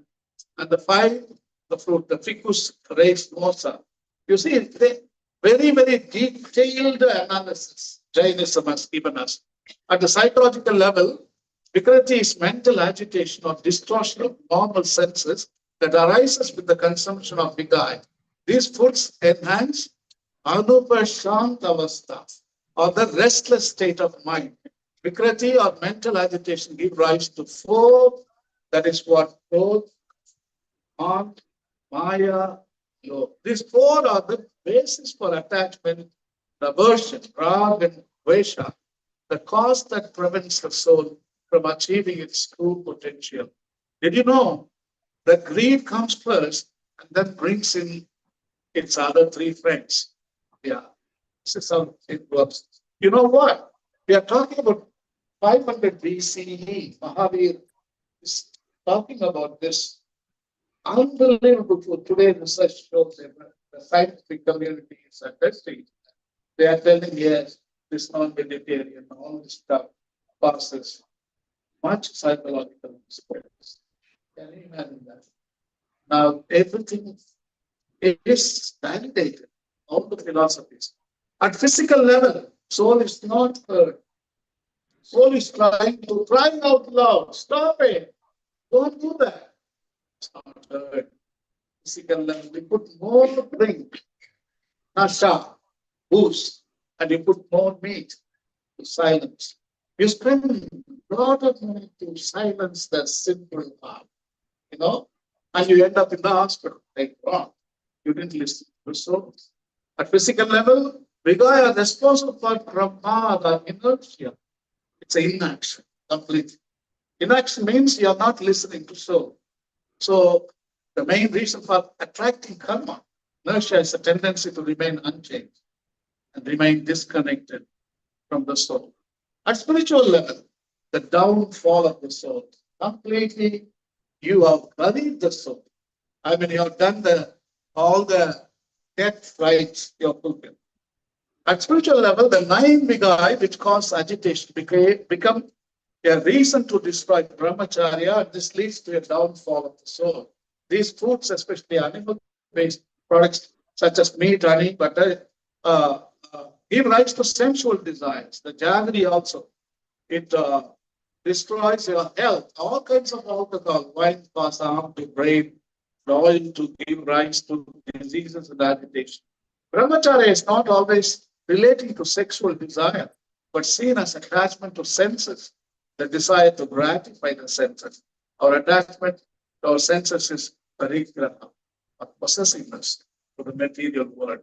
and the 5, the fruit, the ficus res mosa. You see, they very, very detailed analysis Jainism has given us. At the psychological level, Vikrati is mental agitation or distortion of normal senses that arises with the consumption of Vigai. These foods enhance Anupashantavastha or the restless state of mind. Vikrati or mental agitation give rise to 4, that is what both on Maya, these 4 are the basis for attachment, aversion, raga, and vesha, the cause that prevents the soul from achieving its true potential. Did you know that greed comes first and then brings in its other 3 friends? Yeah, this is how it works. You know what? We are talking about 500 BCE. Mahavir is talking about this. Unbelievable for today research shows that the scientific community is attesting. They are telling, yes, this non-vegetarian, all this stuff causes much psychological experience. Can you imagine that? Now, everything is validated, all the philosophies. At physical level, soul is not heard. Soul is crying out loud, stop it, don't do that. It's not heard. Physical level, we put more drink, nasha, booze, and you put more meat to silence. You spend a lot of money to silence the simple heart, and you end up in the hospital. Like, wow, you didn't listen to the soul. At physical level, we are responsible for pramada, inertia. It's an inaction, completely. Inaction means you are not listening to soul. So the main reason for attracting karma, inertia, is a tendency to remain unchanged. and remain disconnected from the soul. At spiritual level, the downfall of the soul. Completely, you have buried the soul. I mean, you have done all the death rites you have fulfilled. At spiritual level, the nine vigai which cause agitation become a reason to destroy brahmacharya, and this leads to a downfall of the soul. These foods, especially animal-based products such as meat, honey, butter, give rise to sensual desires. The jaggery also, it destroys your health. All kinds of alcohol, wine cause harm to brain, oil to give rise to diseases and agitation. Brahmacharya is not always relating to sexual desire, but seen as attachment to senses, the desire to gratify the senses. Our attachment to our senses is parigraha, or possessiveness to the material world.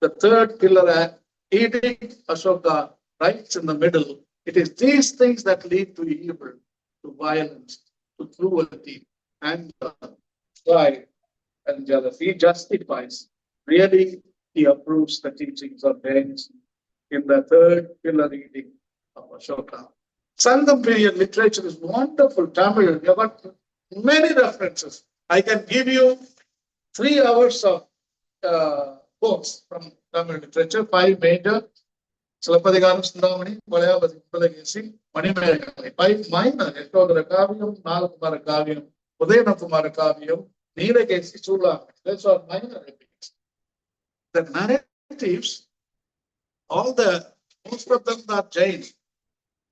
The third pillar, eating, Ashoka writes in the middle, it is these things that lead to evil, to violence, to cruelty, and pride and jealousy. He justifies. Really, he approves the teachings of Jain in the third pillar reading of Ashoka. Sangam period literature is wonderful. Tamil, you have got many references. I can give you 3 hours of quotes from Tamil literature, 5 major. Silappadigaram, Sundamani, Malayavati, Palagesi, Manimekali. 5 minor, Yashodhara Kaviyam, Nalakumara Kaviyam, Udayanakumara Kaviyam, Neelakesi, Chula. That's all minor epics. The narratives, most of them are Jain,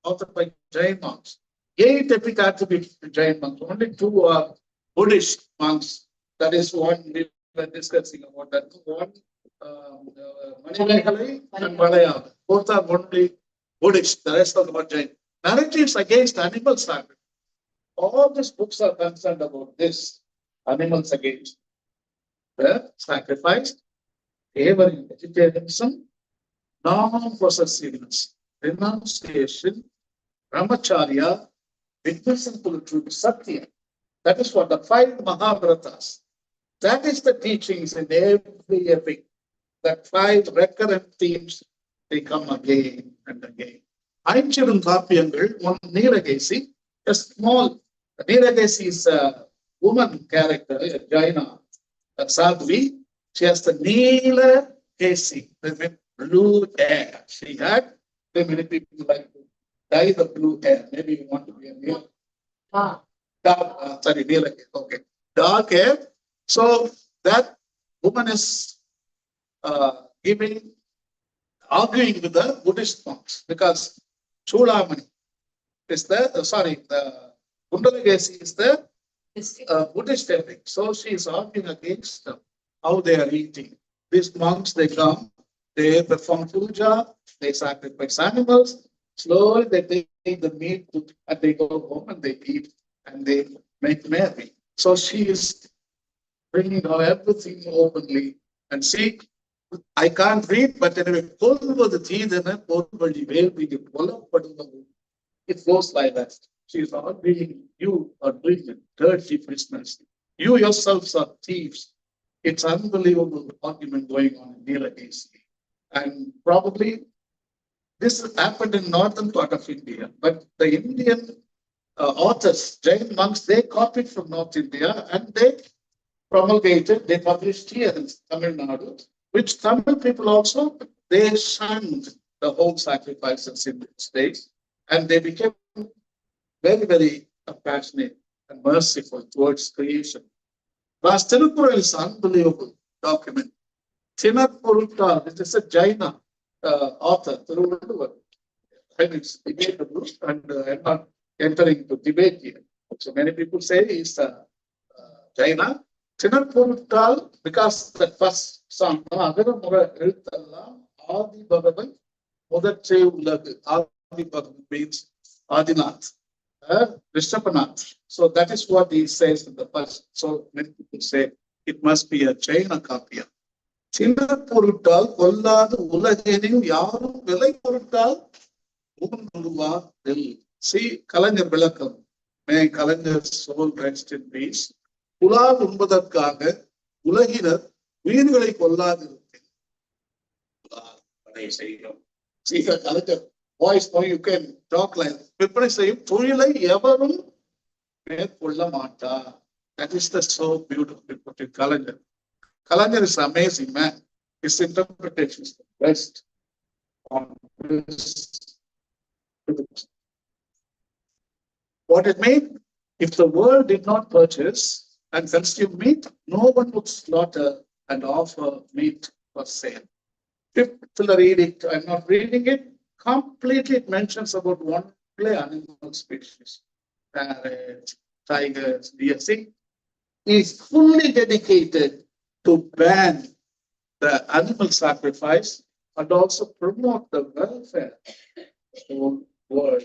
authored by Jain monks. 8 epic attributes to Jain monks. Only 2 are Buddhist monks. That is one we were discussing about that. One Manimekali and Malayavati. Both are only Buddhist. The rest of them are Jain. Narratives against animal sacrifice. All these books are concerned about this. Animals against the sacrifice, favoring vegetarianism, non-possessiveness, renunciation, brahmacharya, witnessing to the truth, satya. That is what the 5 Mahabharatas. That is the teachings in every epic. That 5 recurrent themes, they come again and again. Ainchirum Kapiyangal, one Neelakesi, a small, Neelakesi is a woman character, a Jaina, a Sadhvi. She has the Neelakesi, blue hair. She had, many people like to dye the blue hair. Maybe you want to be a Neel. Neelakesi, okay. Dark hair. So that woman is arguing with the Buddhist monks because Chulamani is the Kundalagesi is the Buddhist epic. So she is arguing against how they are eating. These monks, they come, they perform puja, they sacrifice animals, slowly they take the meat and they go home and they eat and they make merry. So she is bringing out everything openly and see. I can't read, but anyway, it goes like that. She is not being, you are doing dirty business. You yourselves are thieves. It's unbelievable argument going on in Neelakesi. And probably this has happened in northern part of India, but the Indian authors, Jain monks, they copied from North India and they promulgated, they published here in Tamil Nadu, which Tamil people also, they shunned the whole sacrifices in these days, and they became very, very passionate and merciful towards creation. Last Tirupura is an unbelievable document. Tinapurutta, which is a Jaina author, Tiruvallur, and it's debatable, and I'm not entering into debate here. So many people say he's Jaina. Tinapurutta, because the first song, Adi Bhagavan, Mudache Ulag, Adi Bhagavan means Adinath, Rishabhanath. So that is what he says in the first. So many people say it must be a Jaina copy. Tinapurutta, Kollad, Ulagenim, Yaru, Vilai Purutta, Unuluva, Del. See, Kalanger Velakam, may Kalanger's soul rest in peace. புலால் உண்பதற்காக உலகினர் உயிர்களை கொல்லாதிருத்தேன். See the collector voice, now you can talk like people say, Tulilai Evarum Pulamata. That is the so beautiful put in Kalajar. Kalajar is amazing, man. His interpretation is the best on this. What it means, if the world did not purchase and consume meat, no one would slaughter and offer meat for sale. Fifth pillar edict, I'm not reading it, completely it mentions about only animal species. Parrots, tigers, deer. See, is fully dedicated to ban the animal sacrifice and also promote the welfare of the whole world.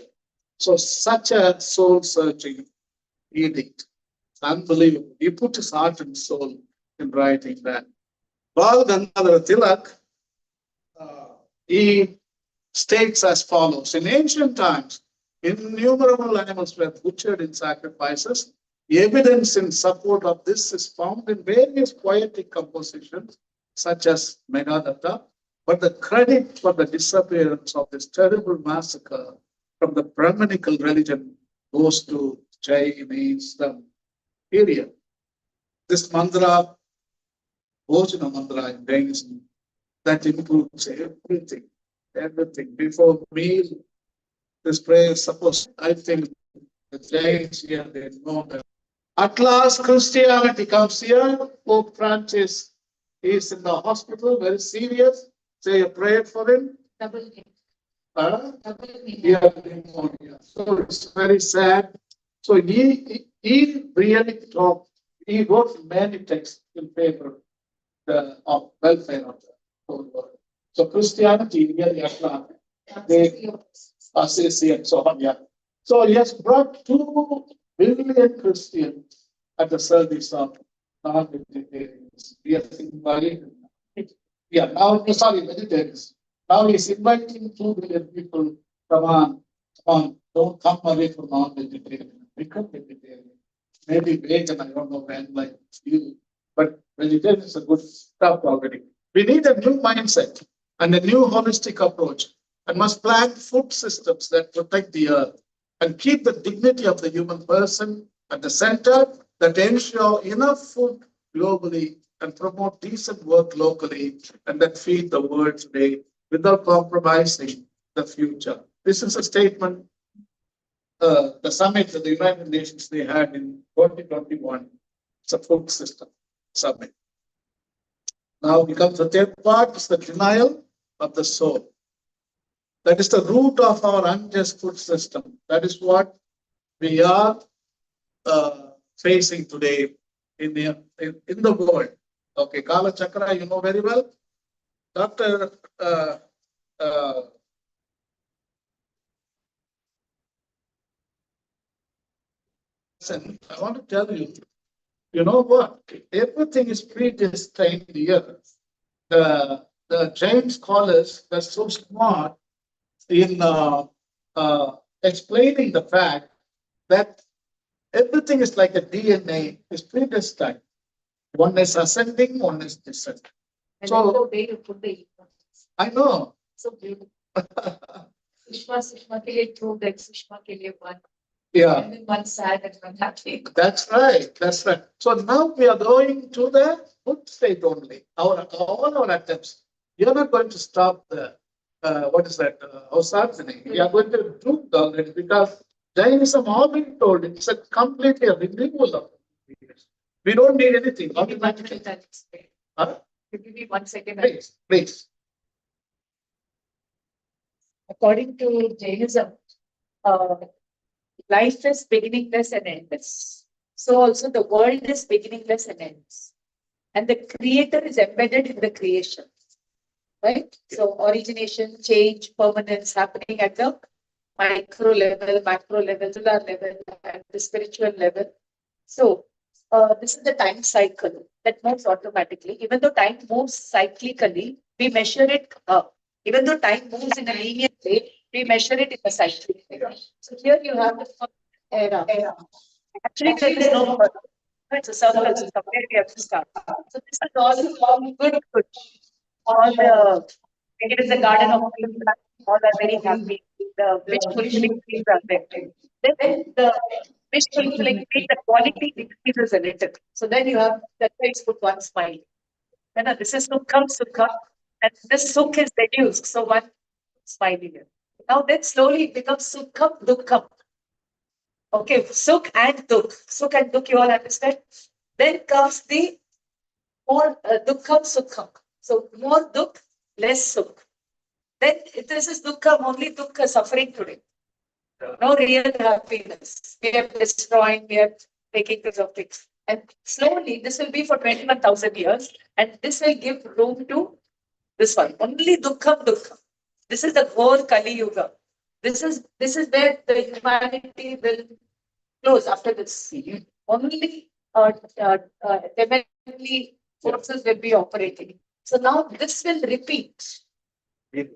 So such a soul-searching edict, unbelievable. He put his heart and soul in writing that. Bal Gangadhara Tilak, he states as follows: in ancient times, innumerable animals were butchered in sacrifices. Evidence in support of this is found in various poetic compositions, such as Megadatta. But the credit for the disappearance of this terrible massacre from the Brahminical religion goes to Jainism. Period. This mantra, Bhojana mantra in Jainism, that includes everything, everything. Before meal, this prayer is supposed, I think the Jains here, they know that. At last, Christianity comes here. Pope Francis is in the hospital, very serious. Say a prayer for him. Double hit. Double hit. Yeah, pneumonia. So it's very sad. So he really talked, he wrote many texts in favor of welfare of the whole world. So Christianity really applied. They Assisi and so on, yeah. So he has brought 2 billion Christians at the service of non-vegetarians. We are inviting, yeah, now, sorry, vegetarians. Now he's inviting 2 billion people, come on, don't come away from non-vegetarian, become vegetarian. Maybe vegan, I don't know when, like you, but vegetarian is a good stuff already. We need a new mindset and a new holistic approach, and must plan food systems that protect the earth and keep the dignity of the human person at the center, that ensure enough food globally and promote decent work locally, and that feed the world today without compromising the future. This is a statement, the summit of the United Nations they had in 2021. It's a food system summit. Now we come to the third part, is the denial of the soul. That is the root of our unjust food system. That is what we are facing today in the world. Okay, Kala Chakra, you know very well. Dr. I want to tell you, you know what? Everything is predestined here. The Jain scholars were so smart in explaining the fact that everything is like a DNA, is predestined. One is ascending, one is descending. And So- then the way you put the equals. I know. So beautiful. Sushma ke liye two, then Sushma ke liye one. Yeah, And then one sad and one happy. that's right. That's right. So now we are going to the good state only. All our attempts. We are not going to stop the what is that? Osarthani. We are going to do already, because Jainism already told it's a completely a renewal of it. We don't need anything automatically. Huh? Give me 1 second. Please, please. According to Jainism, life is beginningless and endless. So also the world is beginningless and endless. And the creator is embedded in the creation. Right? So origination, change, permanence happening at the micro level, macro level, cellular level, and the spiritual level. So this is the time cycle that moves automatically. Even though time moves cyclically, we measure it. Even though time moves in a linear way, we measure it in a cyclic way. So here you have the first era. Actually, there is no further. It's a circle. So somewhere we have to start. So this is all good. All the It is the garden of peace. All are very happy. The wish fulfilling trees are there. Then the wish fulfilling tree, the quality decreases a little. So then you have the place put one smile. And this is Sukha, and this Sukh is reduced. So one smiley here. Now then slowly it becomes Sukham, Dukkham. Okay, Sukh and Dukh. Sukh and Dukh, you all understand? Then comes the more Dukkham, Sukham. So more Dukh, less Sukh. Then this is Dukkham, only Dukkha, suffering today. No real happiness. We are destroying, we are taking this of things. And slowly, this will be for 21,000 years, and this will give room to this one. Only Dukkham, Dukkham. This is the whole Kali Yuga. This is where the humanity will close after this. Only heavenly forces will be operating. So now this will repeat.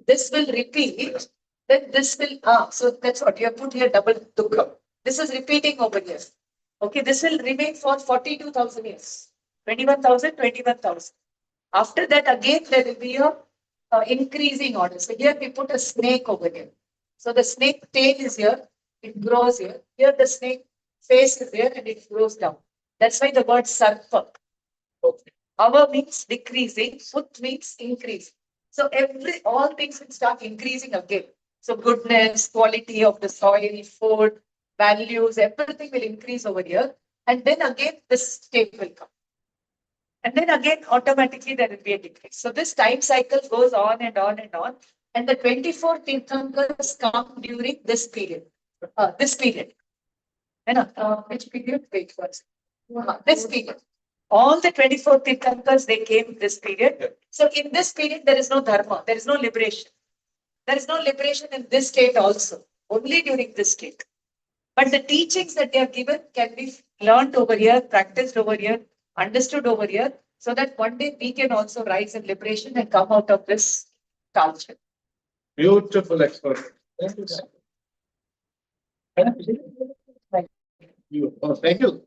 This will repeat. Then this will, so that's what you have put here, double dukkha. This is repeating over here. Okay, this will remain for 42,000 years. 21,000, 21,000. After that, again, there will be a increasing order. So here we put a snake over here. So the snake tail is here, it grows here. Here the snake face is here and it grows down. That's why the word sarpa. Okay. Ava means decreasing, put means increase. So all things will start increasing again. So goodness, quality of the soil, food, values, everything will increase over here. And then again, this state will come. And then again, automatically there will be a decrease. So this time cycle goes on and on and on. And the 24 Tirthankars come during this period. This period. Which period? Wait first. This period. All the 24 Tirthankars, they came this period. Yeah. So in this period, there is no dharma, there is no liberation. There is no liberation in this state also, only during this state. But the teachings that they have given can be learned over here, practiced over here, understood over here, so that one day we can also rise in liberation and come out of this culture. Beautiful explanation. Thank you. Oh, thank you.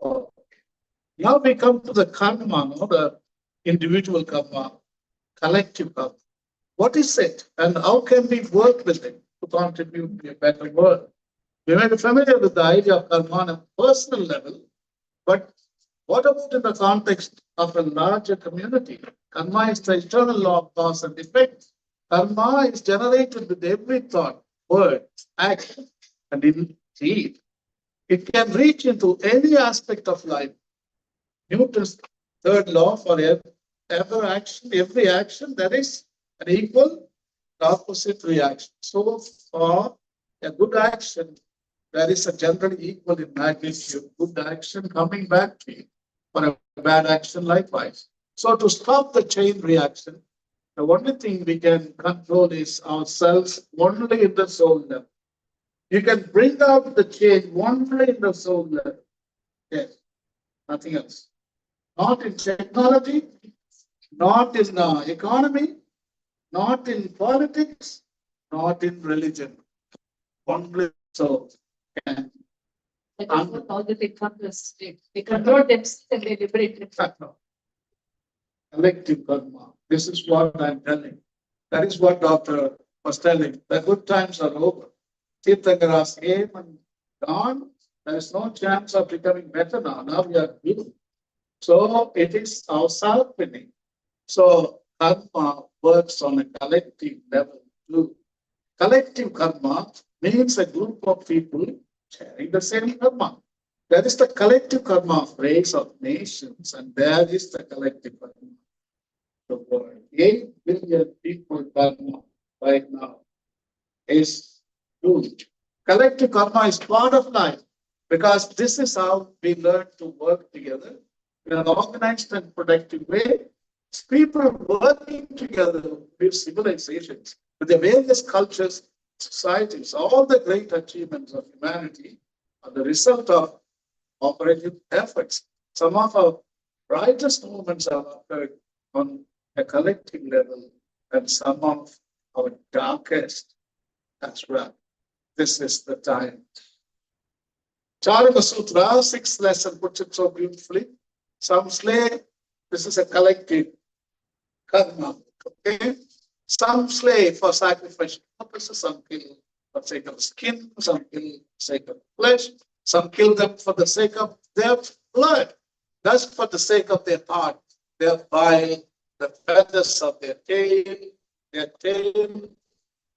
Oh. Now we come to the karma, the individual karma, collective karma. What is it and how can we work with it to contribute to a better world? We may be familiar with the idea of karma on a personal level, but what about in the context of a larger community? Karma is the eternal law of cause and effect. Karma is generated with every thought, word, action, and indeed, it can reach into any aspect of life. Newton's third law for every action, there is an equal opposite reaction. So for a good action, there is a generally equal in magnitude. Good action coming back to you. For a bad action, likewise. So to stop the chain reaction, the only thing we can control is ourselves only in the soul level. You can bring out the change only in the soul level. Yes, nothing else. Not in technology, not in economy, not in politics, not in religion. Only so. And all the Tirthankars, they control themselves and they liberate themselves. Collective karma. This is what I'm telling. That is what Doctor was telling. The good times are over. Tirthankaras came and gone. There is no chance of becoming better now. Now we are good. So it is our self-winning. So karma works on a collective level too. Collective karma means a group of people sharing the same karma. There is the collective karma of race, of nations, and there is the collective karma of the world. 8 billion people karma right now is huge. Collective karma is part of life because this is how we learn to work together in an organized and productive way. It's people working together with civilizations, with the various cultures, societies. All the great achievements of humanity are the result of operative efforts. Some of our brightest moments have occurred on a collective level, and some of our darkest as well. This is the time. Charaka Sutra, 6th lesson, puts it so beautifully. Some say this is a collective karma. Okay? Some slay for sacrificial purposes, some kill for the sake of skin, some kill for the sake of flesh, some kill them for the sake of their blood. That's for the sake of their heart, their bile, the feathers of their tail,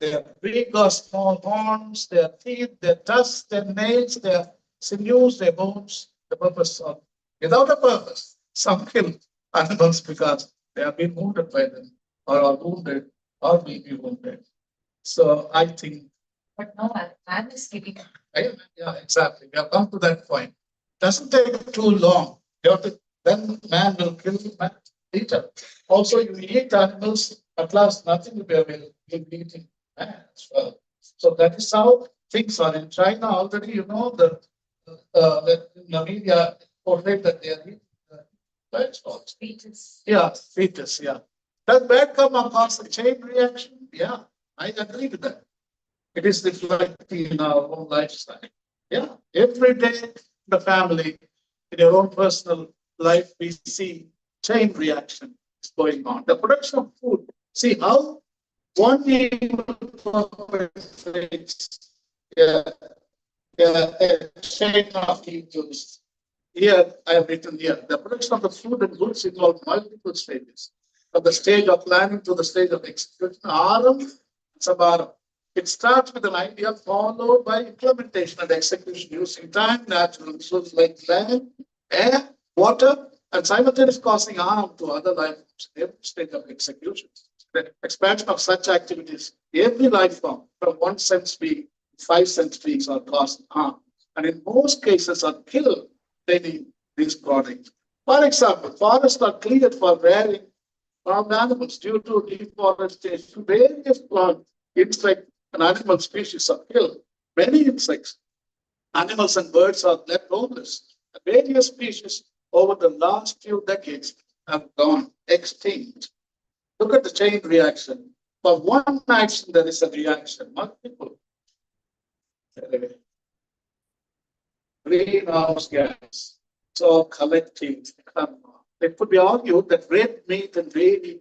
their big or small horns, their teeth, their tusks, their nails, their sinews, their bones, the purpose of, without a purpose, some kill animals because they have been wounded by them, or are wounded, or may be wounded. So I think. But no, man is giving. Yeah, exactly. We have come to that point. Doesn't take too long. You have to, then man will kill man, eater. Also, you eat animals, at last nothing will be available. You'll be eating man as well. So that is how things are. In China already, that the media portrayed that they are eating vegetables. Fetus. Yeah, fetus, yeah. Does that come across a chain reaction? Yeah, I agree with that. It is reflecting in our own lifestyle. Yeah, every day in the family, in your own personal life, we see chain reaction is going on. The production of food. See how one evil perpetrates a chain of evils. Here, I have written here, the production of the food and goods involve multiple stages. From the stage of planning to the stage of execution, Aram, Sabaram. It starts with an idea followed by implementation and execution using time, natural resources like land, air, water, and simultaneously causing harm to other life forms in every stage of execution. The expansion of such activities, every life form from 1 cent speak, 5 cent speaks are causing harm, and in most cases are killed taking these products. For example, forests are cleared for rearing farmed animals due to deforestation. Various plant, insect, and animal species are killed. Many insects, animals, and birds are left homeless. Various species over the last few decades have gone extinct. Look at the chain reaction. For one action, there is a reaction. Multiple. Greenhouse gas. So collective. It could be argued that red meat and dairy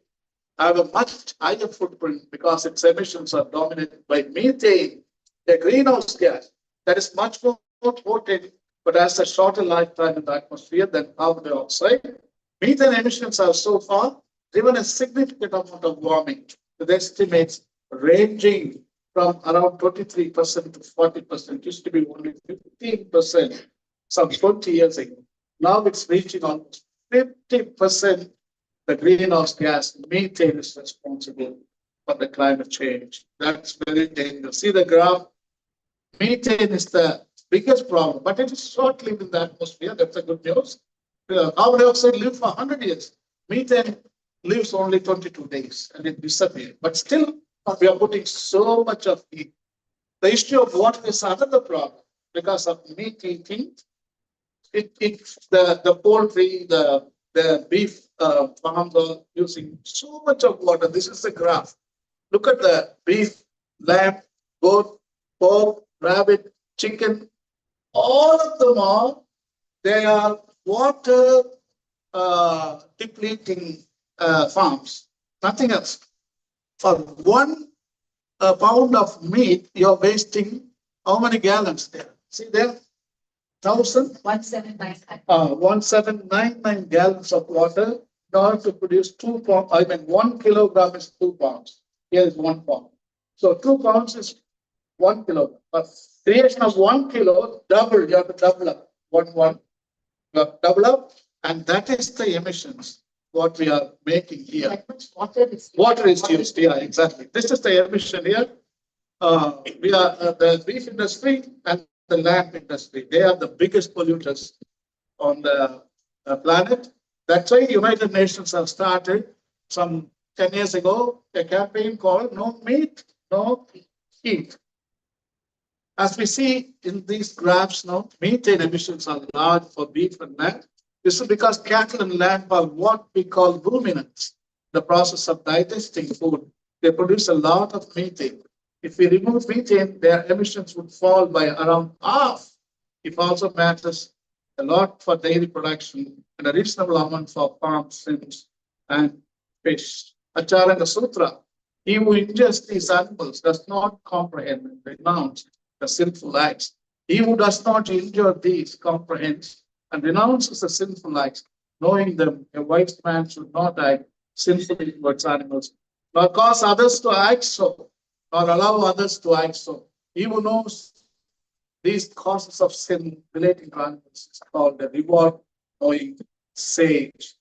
have a much higher footprint because its emissions are dominated by methane, a greenhouse gas that is much more potent but has a shorter lifetime in the atmosphere than carbon dioxide. Methane emissions have so far driven a significant amount of warming, with estimates ranging from around 23% to 40%. It used to be only 15% some 20 years ago. Now it's reaching almost 50%. The greenhouse gas, methane, is responsible for the climate change. That's very dangerous. See the graph? Methane is the biggest problem, but it is short-lived in the atmosphere. That's a good news. Carbon dioxide lives for 100 years. Methane lives only 22 days and it disappears. But still, we are putting so much of heat. The issue of water is another problem because of meat eating. The poultry, the beef farms are using so much of water. This is the graph. Look at the beef, lamb, goat, pork, rabbit, chicken. All of them they are water depleting farms. Nothing else. For 1 pound of meat, you're wasting how many gallons there? See there? 1799 gallons of water in order to produce 2 pounds. 1 kilogram is 2 pounds. Here is 1 pound. So 2 pounds is 1 kilogram. Creation of 1 kilo, double, you have to double up. One. You have to double up, and that is the emissions what we are making here. Water is used. Yeah, exactly. This is the emission here. We are the beef industry and the lamb industry. They are the biggest polluters on the planet. That's why United Nations have started some 10 years ago a campaign called "No Meat, No Heat." As we see in these graphs now, methane emissions are large for beef and lamb. This is because cattle and lamb are what we call ruminants. The process of digesting food, they produce a lot of methane. If we remove methane, their emissions would fall by around half. It also matters a lot for dairy production and a reasonable amount for farm shrimps and fish. Acharanga Sutra He who ingests these animals does not comprehend and renounce the sinful acts. He who does not injure these comprehends and renounces the sinful acts, knowing them. A wise man should not act sinfully towards animals, nor cause others to act so, nor allow others to act so. He who knows these causes of sin relating to animals is called a reward knowing sage.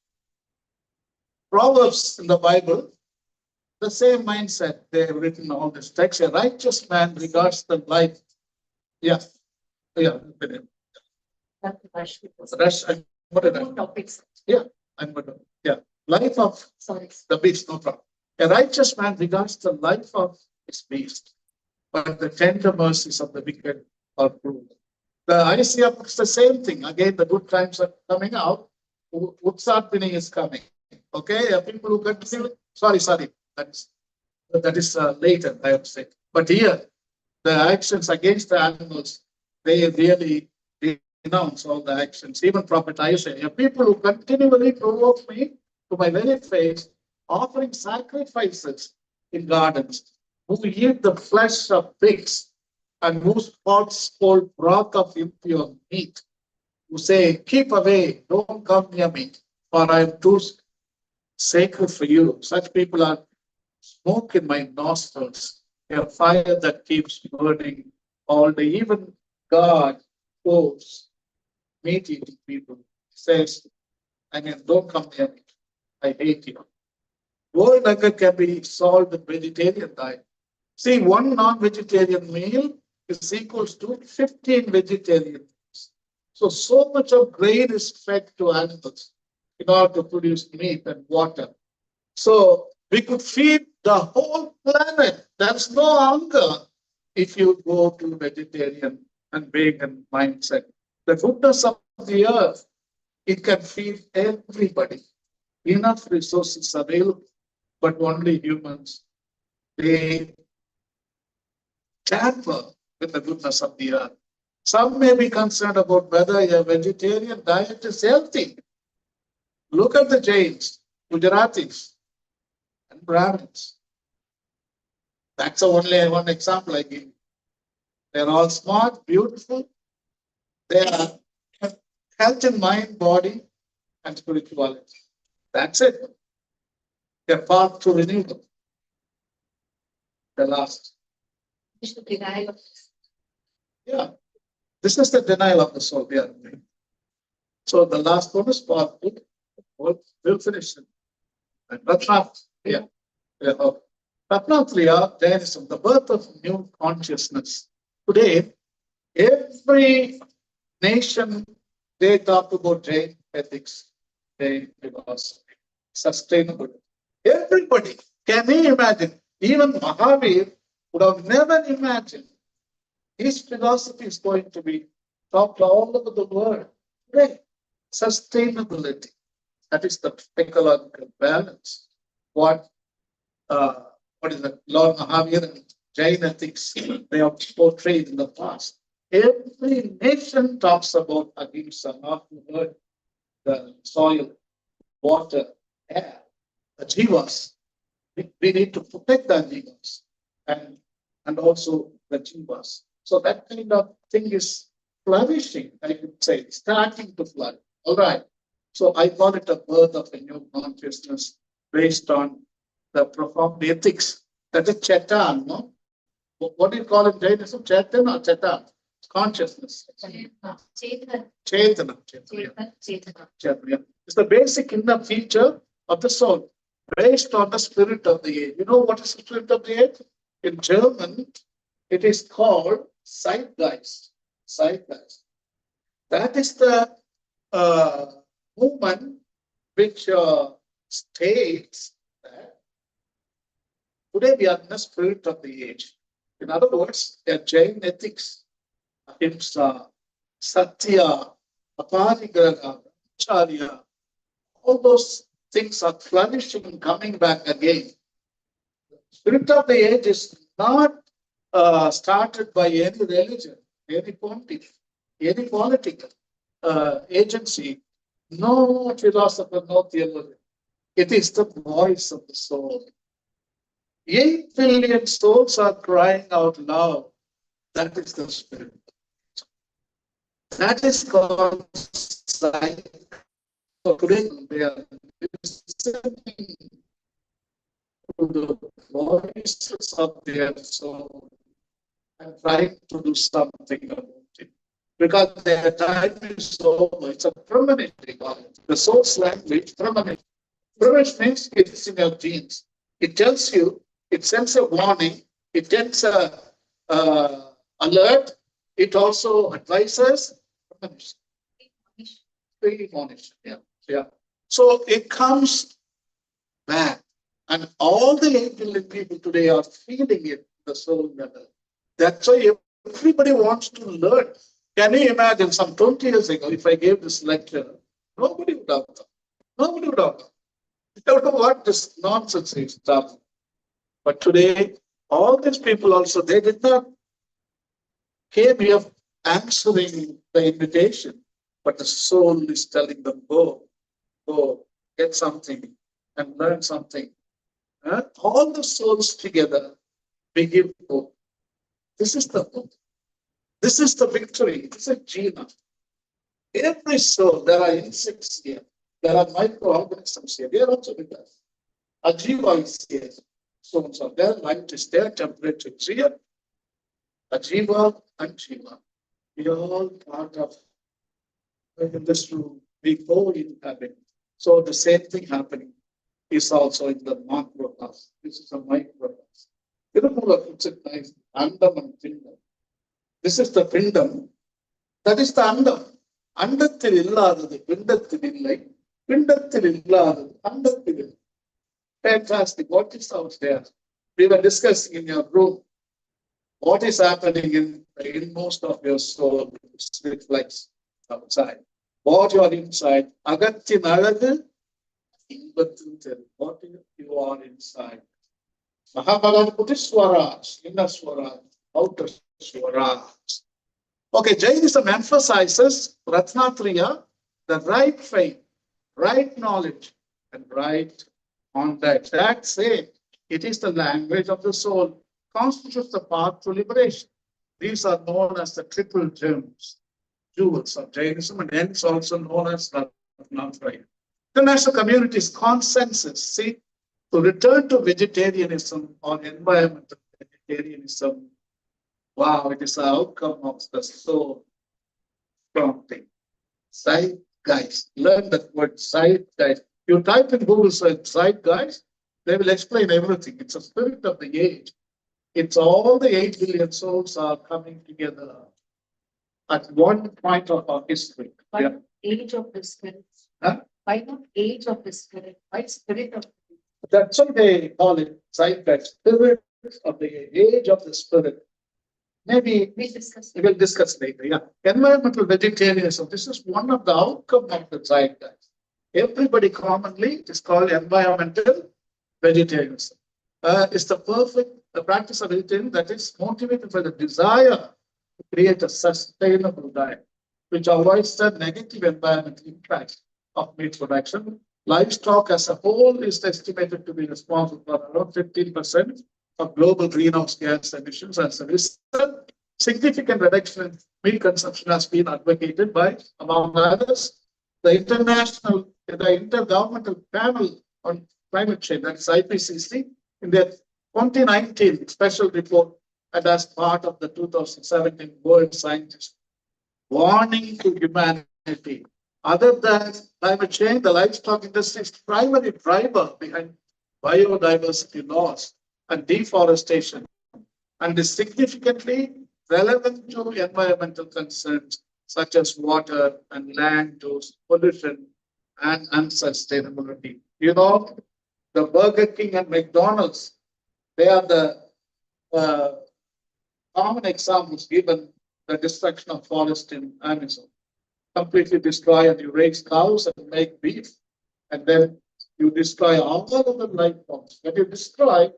Proverbs in the Bible, the same mindset. They have written all this text. A righteous man regards the life. Yeah, yeah. That's the rush. Rest. I'm going to. Topics. Yeah, I'm going to. Yeah, life of Sorry. the beast. No problem. A righteous man regards the life of his beast, but the tender mercies of the wicked are cruel. The Isaiah puts the same thing. Again, the good times are coming out. Utsarpini is coming. Okay, people who continue. Sorry. That is later, I would say. But here, the actions against the animals, they really denounce all the actions. Even Prophet Isaiah, people who continually provoke me to my very face, offering sacrifices in gardens, who eat the flesh of pigs, and whose pots hold broth of impure meat, who say, keep away, don't come near me, for I am too sacred for you. Such people are smoke in my nostrils, a fire that keeps burning all day. Even God quotes meat-eating people, says, don't come near me. I hate you. Boiled nugget can be solved with vegetarian diet. See, one non-vegetarian meal is equals to 15 vegetarian meals. So much of grain is fed to animals in order to produce meat and water. So we could feed the whole planet. There's no hunger if you go to vegetarian and vegan mindset. The goodness of the earth, it can feed everybody. Enough resources available, but only humans. They tamper with the goodness of the earth. Some may be concerned about whether a vegetarian diet is healthy. Look at the Jains, Gujaratis, and Brahmins. That's only one example I give. They're all smart, beautiful. They are health in mind, body, and spirituality. That's it. Their path to renewal. The last. Yeah. This is the denial of the soul we are doing. So the last one is part two. We'll finish it. And Ratnatriya, Jainism, the birth of new consciousness. Today, every nation, they talk about Jain ethics, Jain philosophy, sustainability. Everybody, can you imagine? Even Mahavir would have never imagined his philosophy is going to be talked all over the world. Today, sustainability. That is the ecological balance. What is that? Lord Mahavir and Jain ethics they have portrayed in the past. Every nation talks about ahimsa, not to hurt the soil, water, air, the jivas. We need to protect the jivas and also the jivas. So that kind of thing is flourishing, I could say, starting to flourish. All right. So I call it a birth of a new consciousness based on the profound ethics. That is Chetan, no? What do you call it, Jainism? Chetan or Chetan? Consciousness. Chetana. It's the basic inner feature of the soul, based on the spirit of the age. You know what is the spirit of the age? In German, it is called Zeitgeist. Zeitgeist. That is the movement which states that today we are in the spirit of the age. In other words, their Jain ethics, ahimsa, satya, aparigraha, charya, all those things are flourishing and coming back again. Spirit of the age is not started by any religion, any pontiff, any political agency, no philosopher, no theologian. It is the voice of the soul. 8 billion souls are crying out loud. That is the spirit. That is called sight. So today they are listening to the voices of their soul and trying to do something about it. Because their time is over. It's a permanent thing. The soul's language, permanent. Permanent means it's in your genes. It tells you, it sends a warning, it sends a alert, it also advises. Premonition. Yeah. Yeah. So it comes back. And all the 8 billion people today are feeling it, the soul level. That's why everybody wants to learn. Can you imagine some 20 years ago, if I gave this lecture, nobody would have come. Nobody would have come. I don't know what this nonsense is. But today, all these people also, they did not came here answering the invitation, but the soul is telling them, go, get something and learn something. All the souls together, we give hope. This is the hope. This is the victory. This is Jain. Every soul, there are insects here, there are microorganisms here, they are also with us. A jiva is here. Souls are there, light is there, temperature is here. A jiva and jiva. We are all part of in this room. We go in heaven. So the same thing happening is also in the macrocosm. This is a microcosm. Tirumala puts it nice. Andam and Pindam. This is the Pindam. That is the Andam. Andathil illadhathu Pindathil illai. Pindathil illadhathu Andathil illai. Fantastic. What is out there? We were discussing in your room. What is happening in the inmost of your soul reflects outside. What you are inside, Agathin Alagu, what you are inside. Mahabharata put it Swaraj, inner Swaraj, outer Swaraj. Okay, Jainism emphasizes Ratnatriya, the right faith, right knowledge, and right conduct. That same, it is the language of the soul, constitutes the path to liberation. These are known as the triple gems, jewels of Jainism, and hence also known as Ratnatraya. International community's consensus, see, to return to vegetarianism or environmental vegetarianism, wow, it is the outcome of the soul prompting. Zeitgeist, learn that word zeitgeist. You type in Google search zeitgeist, they will explain everything. It's a spirit of the age. It's all the 8 billion souls are coming together at one point of our history. Why Yeah. not age of the spirit? Huh? Why not age of the spirit? Why spirit of the spirit? That's what they call it, zeitgeist, spirit of the age of the spirit. Maybe we will discuss later. Yeah. Environmental vegetarianism, this is one of the outcome of the zeitgeist. Everybody commonly, it is called environmental vegetarianism. It's the practice of vegetarianism that is motivated by the desire to create a sustainable diet, which avoids the negative environmental impacts of meat production. Livestock as a whole is estimated to be responsible for around 15% of global greenhouse gas emissions. As a result, significant reduction in meat consumption has been advocated by, among others, the Intergovernmental Panel on Climate Change, that's IPCC, in their 2019 special report, and as part of the 2017 World Scientist warning to humanity. Other than climate change, the livestock industry is primary driver behind biodiversity loss and deforestation, and is significantly relevant to environmental concerns such as water and land use, pollution, and unsustainability. You know, the Burger King and McDonald's, they are the common examples given the destruction of forest in Amazon. Completely destroy and you raise cows and make beef, and then you destroy all of the life forms. When you destroy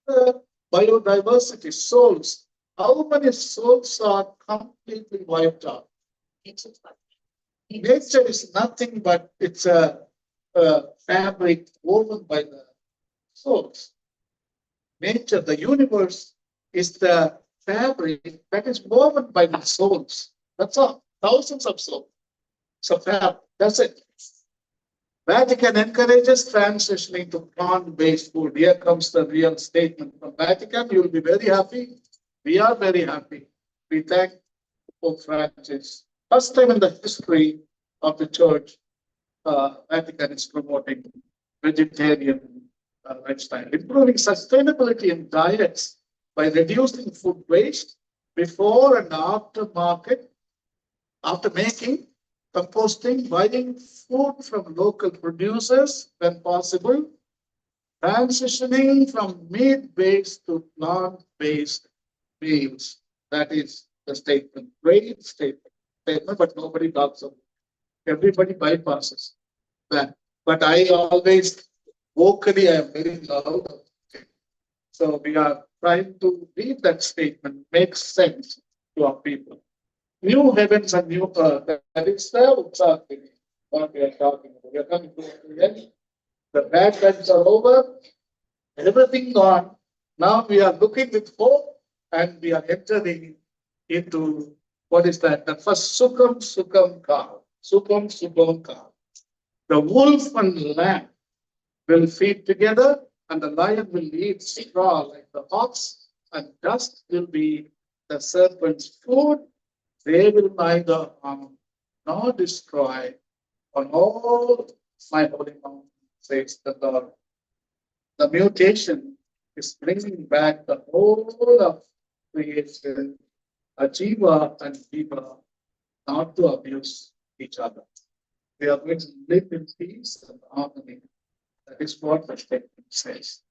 the biodiversity, souls, how many souls are completely wiped out? Nature is nothing but it's a fabric woven by the souls. nature, the universe is the fabric that is woven by the souls. That's all. Thousands of souls. So fabric. That's it. Vatican encourages transitioning to plant-based food. Here comes the real statement from Vatican. You will be very happy. We are very happy. We thank Pope Francis. First time in the history of the church, Vatican is promoting vegetarian lifestyle, improving sustainability in diets by reducing food waste before and after market, after making, composting, buying food from local producers when possible, transitioning from meat-based to plant-based meals. That is the statement. Great statement, but nobody talks about it. Everybody bypasses that. But I always, vocally, I am very loud. So we are trying to read that statement, makes sense to our people. New heavens and new earth. That is the what we are talking about. We are coming to the end. The bad times are over. Everything gone. Now we are looking with hope and we are entering into what is that? The first Sukham cow. Sukham cow. The wolf and lamb will feed together, and the lion will eat straw like the ox, and dust will be the serpent's food. They will neither harm nor destroy on all my holy mountain, says the Lord. The mutation is bringing back the whole of creation, a jiva and jiva, not to abuse each other. We are going to live in peace and harmony. That is what the statement says.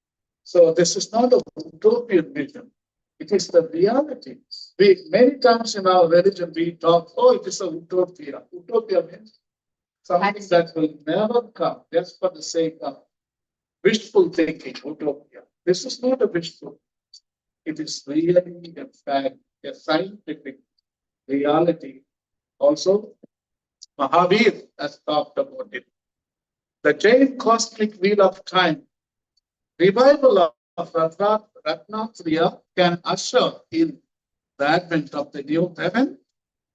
So this is not a utopian vision. It is the reality. Many times in our religion, we talk, oh, it is a utopia. Utopia means something that will never come just for the sake of wishful thinking, utopia. This is not a wishful. It is really, in fact, a scientific reality. Also, Mahavir has talked about it. The Jain cosmic wheel of time, revival of Ratnatriya can usher in the advent of the new heaven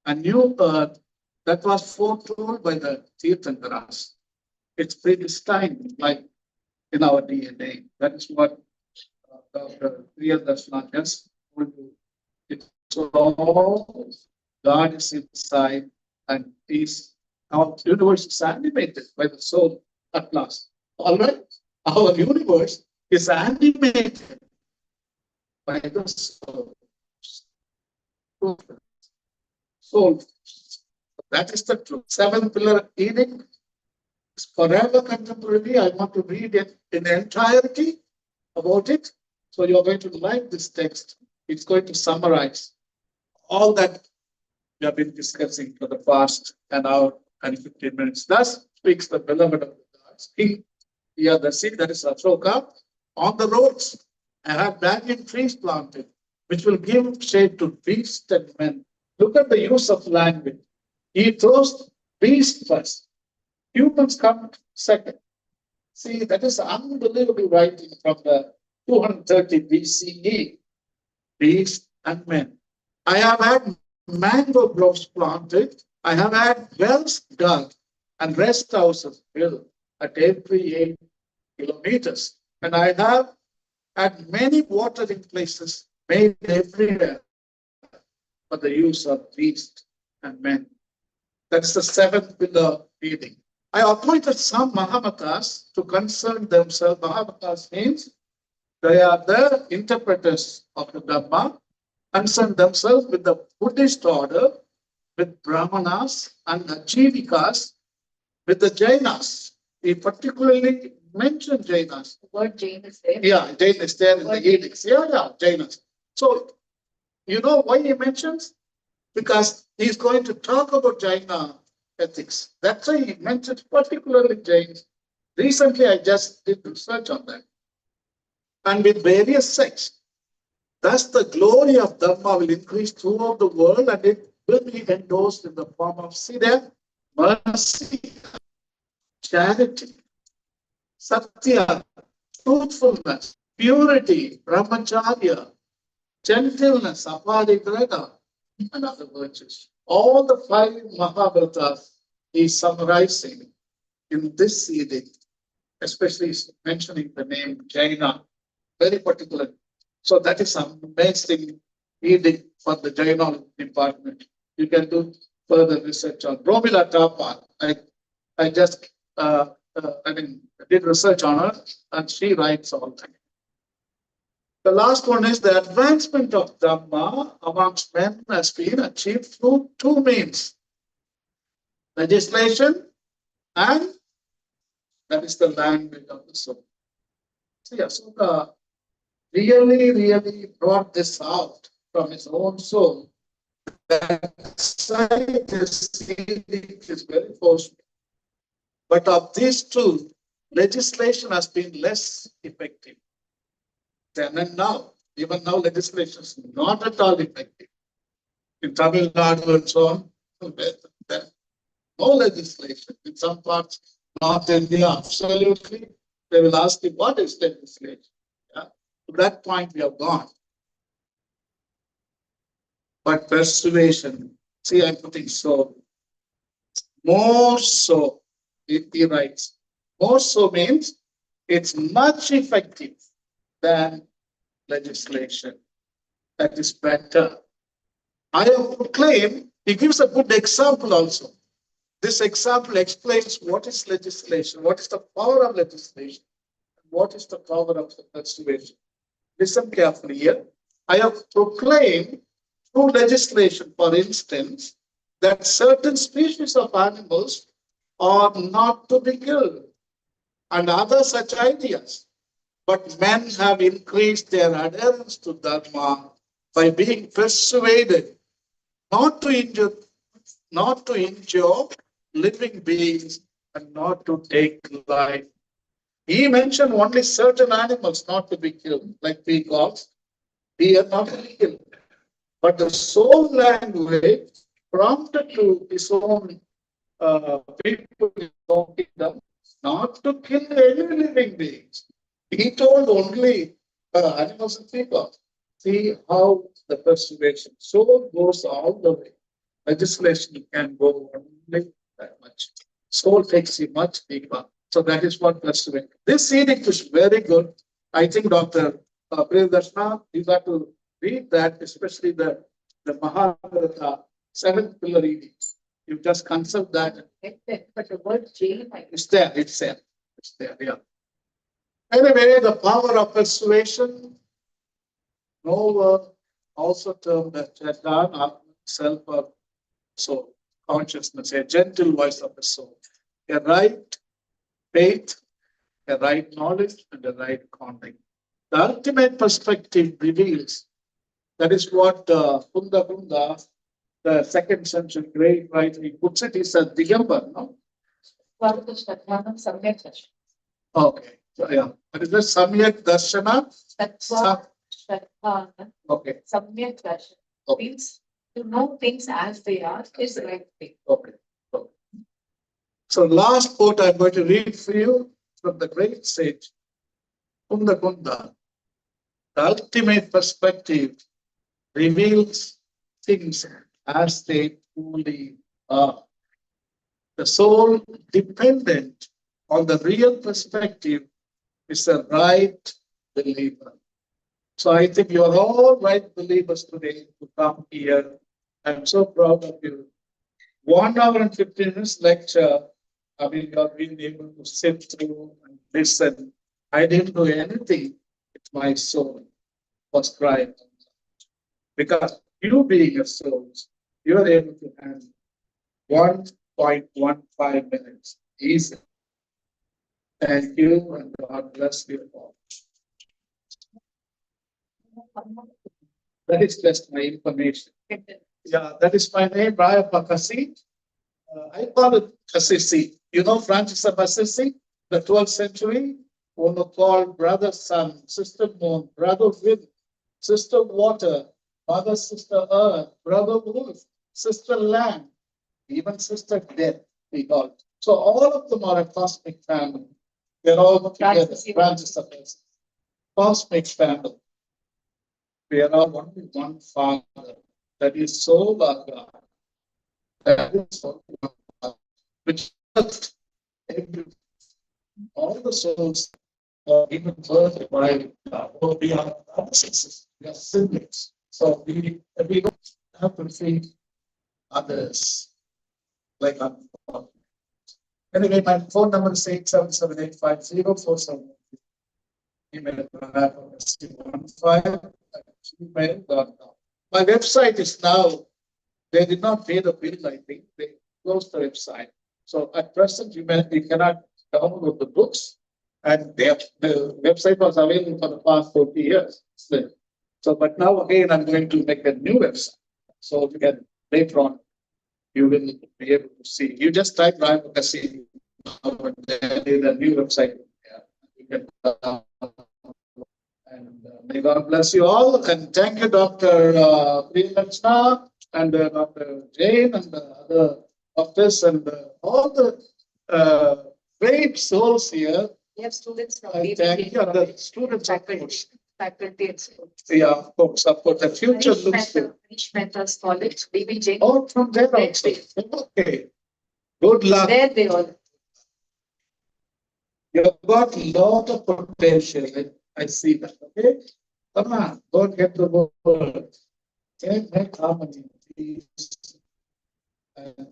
and new earth that was foretold by the Tirthankaras. It's predestined, like in our DNA. That is what Dr. Priyadarshana just told you. It's all God is inside and is our universe is animated by the soul at last. All right? Our universe is animated by the soul. Soul. That is the truth. Seven pillar edict is forever contemporary. I want to read it in entirety about it. So you're going to like this text. It's going to summarize all that we have been discussing for the past an hour and 15 minutes. Thus speaks the beloved of the gods. Here the sea, that is Ashoka. On the roads, I have banyan trees planted, which will give shade to beasts and men. Look at the use of language. He throws beasts first. Humans come second. See, that is unbelievable writing from the 230 BCE. Beasts and men. I have had mango groves planted. I have had wells dug and rest houses built at every 8 kilometers. And I have had many watering places made everywhere for the use of beasts and men. That's the seventh pillar reading. I appointed some Mahamatas to concern themselves. Mahamatas means they are the interpreters of the Dhamma, concern themselves with the Buddhist order, with Brahmanas and Ajivikas, with the Jainas. He particularly mentioned Jainas. The word Jain is there. Yeah, Jain is there in the edicts. Yeah, Jainas. So, you know why he mentions? Because he's going to talk about Jaina ethics. That's why he mentions particularly Jains. Recently, I just did research on that. And with various sects. Thus, the glory of Dhamma will increase throughout the world and it will be endorsed in the form of, see there, mercy, charity, satya, truthfulness, purity, brahmacharya, gentleness, aparigraha, and other virtues. All the 5 Mahabharatas is summarizing in this edict, especially mentioning the name Jaina, very particular. So that is amazing edict for the Jaina department. You can do further research on Romila Thapa. I just did research on her, and she writes all that. The last one is the advancement of Dhamma amongst men has been achieved through 2 means: legislation and that is the language of the soul. See, Asuka really brought this out from his own soul. That side is very forceful. But of these 2, legislation has been less effective. Then and now, even now, legislation is not at all effective. In Tamil Nadu and so on, there's no legislation. In some parts, North India, absolutely, they will ask you, what is legislation? Yeah? To that point, we have gone. But persuasion, see, I'm putting so, more so, he writes, more so means it's much effective than legislation. That is better. I have proclaimed, he gives a good example also. This example explains what is legislation, what is the power of legislation, what is the power of the persuasion. Listen carefully here. I have proclaimed through legislation, for instance, that certain species of animals are not to be killed, and other such ideas. But men have increased their adherence to Dharma by being persuaded not to injure living beings and not to take life. He mentioned only certain animals not to be killed, like peacocks, deer not to be killed. But the soul language prompted to his own people in his own kingdom not to kill any living beings. He told only animals and peacocks. See how the persuasion soul goes all the way. Legislation can go only that much. Soul takes you much deeper. So that is what persuasion. This edict is very good. I think Dr. Priyadarshana, you got to read that, especially the Mahabharata 7th pillar edict. You just consult that. But the word Jain, It's there, yeah. Anyway, the power of persuasion, no also termed as Chetan, self or soul, consciousness, a gentle voice of the soul. A right faith, a right knowledge, and a right conduct. The ultimate perspective reveals. That is what Kunda, the 2nd century great writer, he puts it, he said, Digambar, no? Okay, so yeah. That is the Samyak Darshana. Okay. Samyak Darshan Okay. means to know things as they are is the right thing. Okay. So last quote I'm going to read for you from the great sage, Kunda. The ultimate perspective reveals things as they truly are. The soul dependent on the real perspective is a right believer. So I think you are all right believers today to come here. I'm so proud of you. 1 hour and 15 minutes lecture. I mean, you have been able to sit through and listen. I didn't do anything. It's my soul was crying. Because you being a soul, you are able to handle 1.15 minutes. Easy. Thank you and God bless you all. That is just my information. Yeah, that is my name, Raya Pakasi. I call it Assisi. You know Francis of Assisi, the 12th century, one called brother sun, sister moon, brother wind, sister water, mother sister earth, brother wolf, sister land, even sister death, we call it. So all of them are a cosmic family. They're all together, Francis of Assisi. cosmic family. We are all only one Father. That is soul of God. That is soul of God. Which every, all the souls are given birth by or we are sisters, we are siblings. So we don't have to treat others like our. Anyway, my phone number is 877-850-47. Email gmail.com. My website is now, they did not pay the bill, I think. They closed the website. So at present, you cannot download the books. And the website was available for the past 40 years. So, but now again, I'm going to make a new website. So you can later on, you will be able to see. You just type advocacy, there is a new website. Yeah. You can, and may God bless you all. And thank you, Dr. Priyanka and Dr. Jain and the other doctors and all the great souls here. We have students from I thank you. And the students, of course. faculty and students. Yeah, of course. The future looks good. Rich Mentors College, BBJ. Oh, from there also. Okay. Good luck. There they all. You've got a lot of potential. I see that. Okay. Come on, don't get the word. Make harmony, peace, and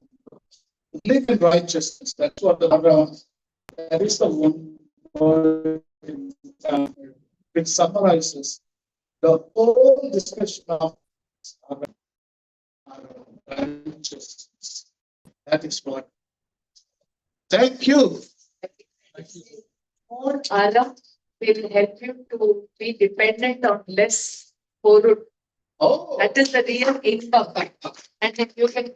live in righteousness. That's what the that is the one word which summarizes the whole discussion of righteousness. That is what. Thank you. Thank you. More Alam will help you to be dependent on less borrowed. Oh. That is the real income. And if you can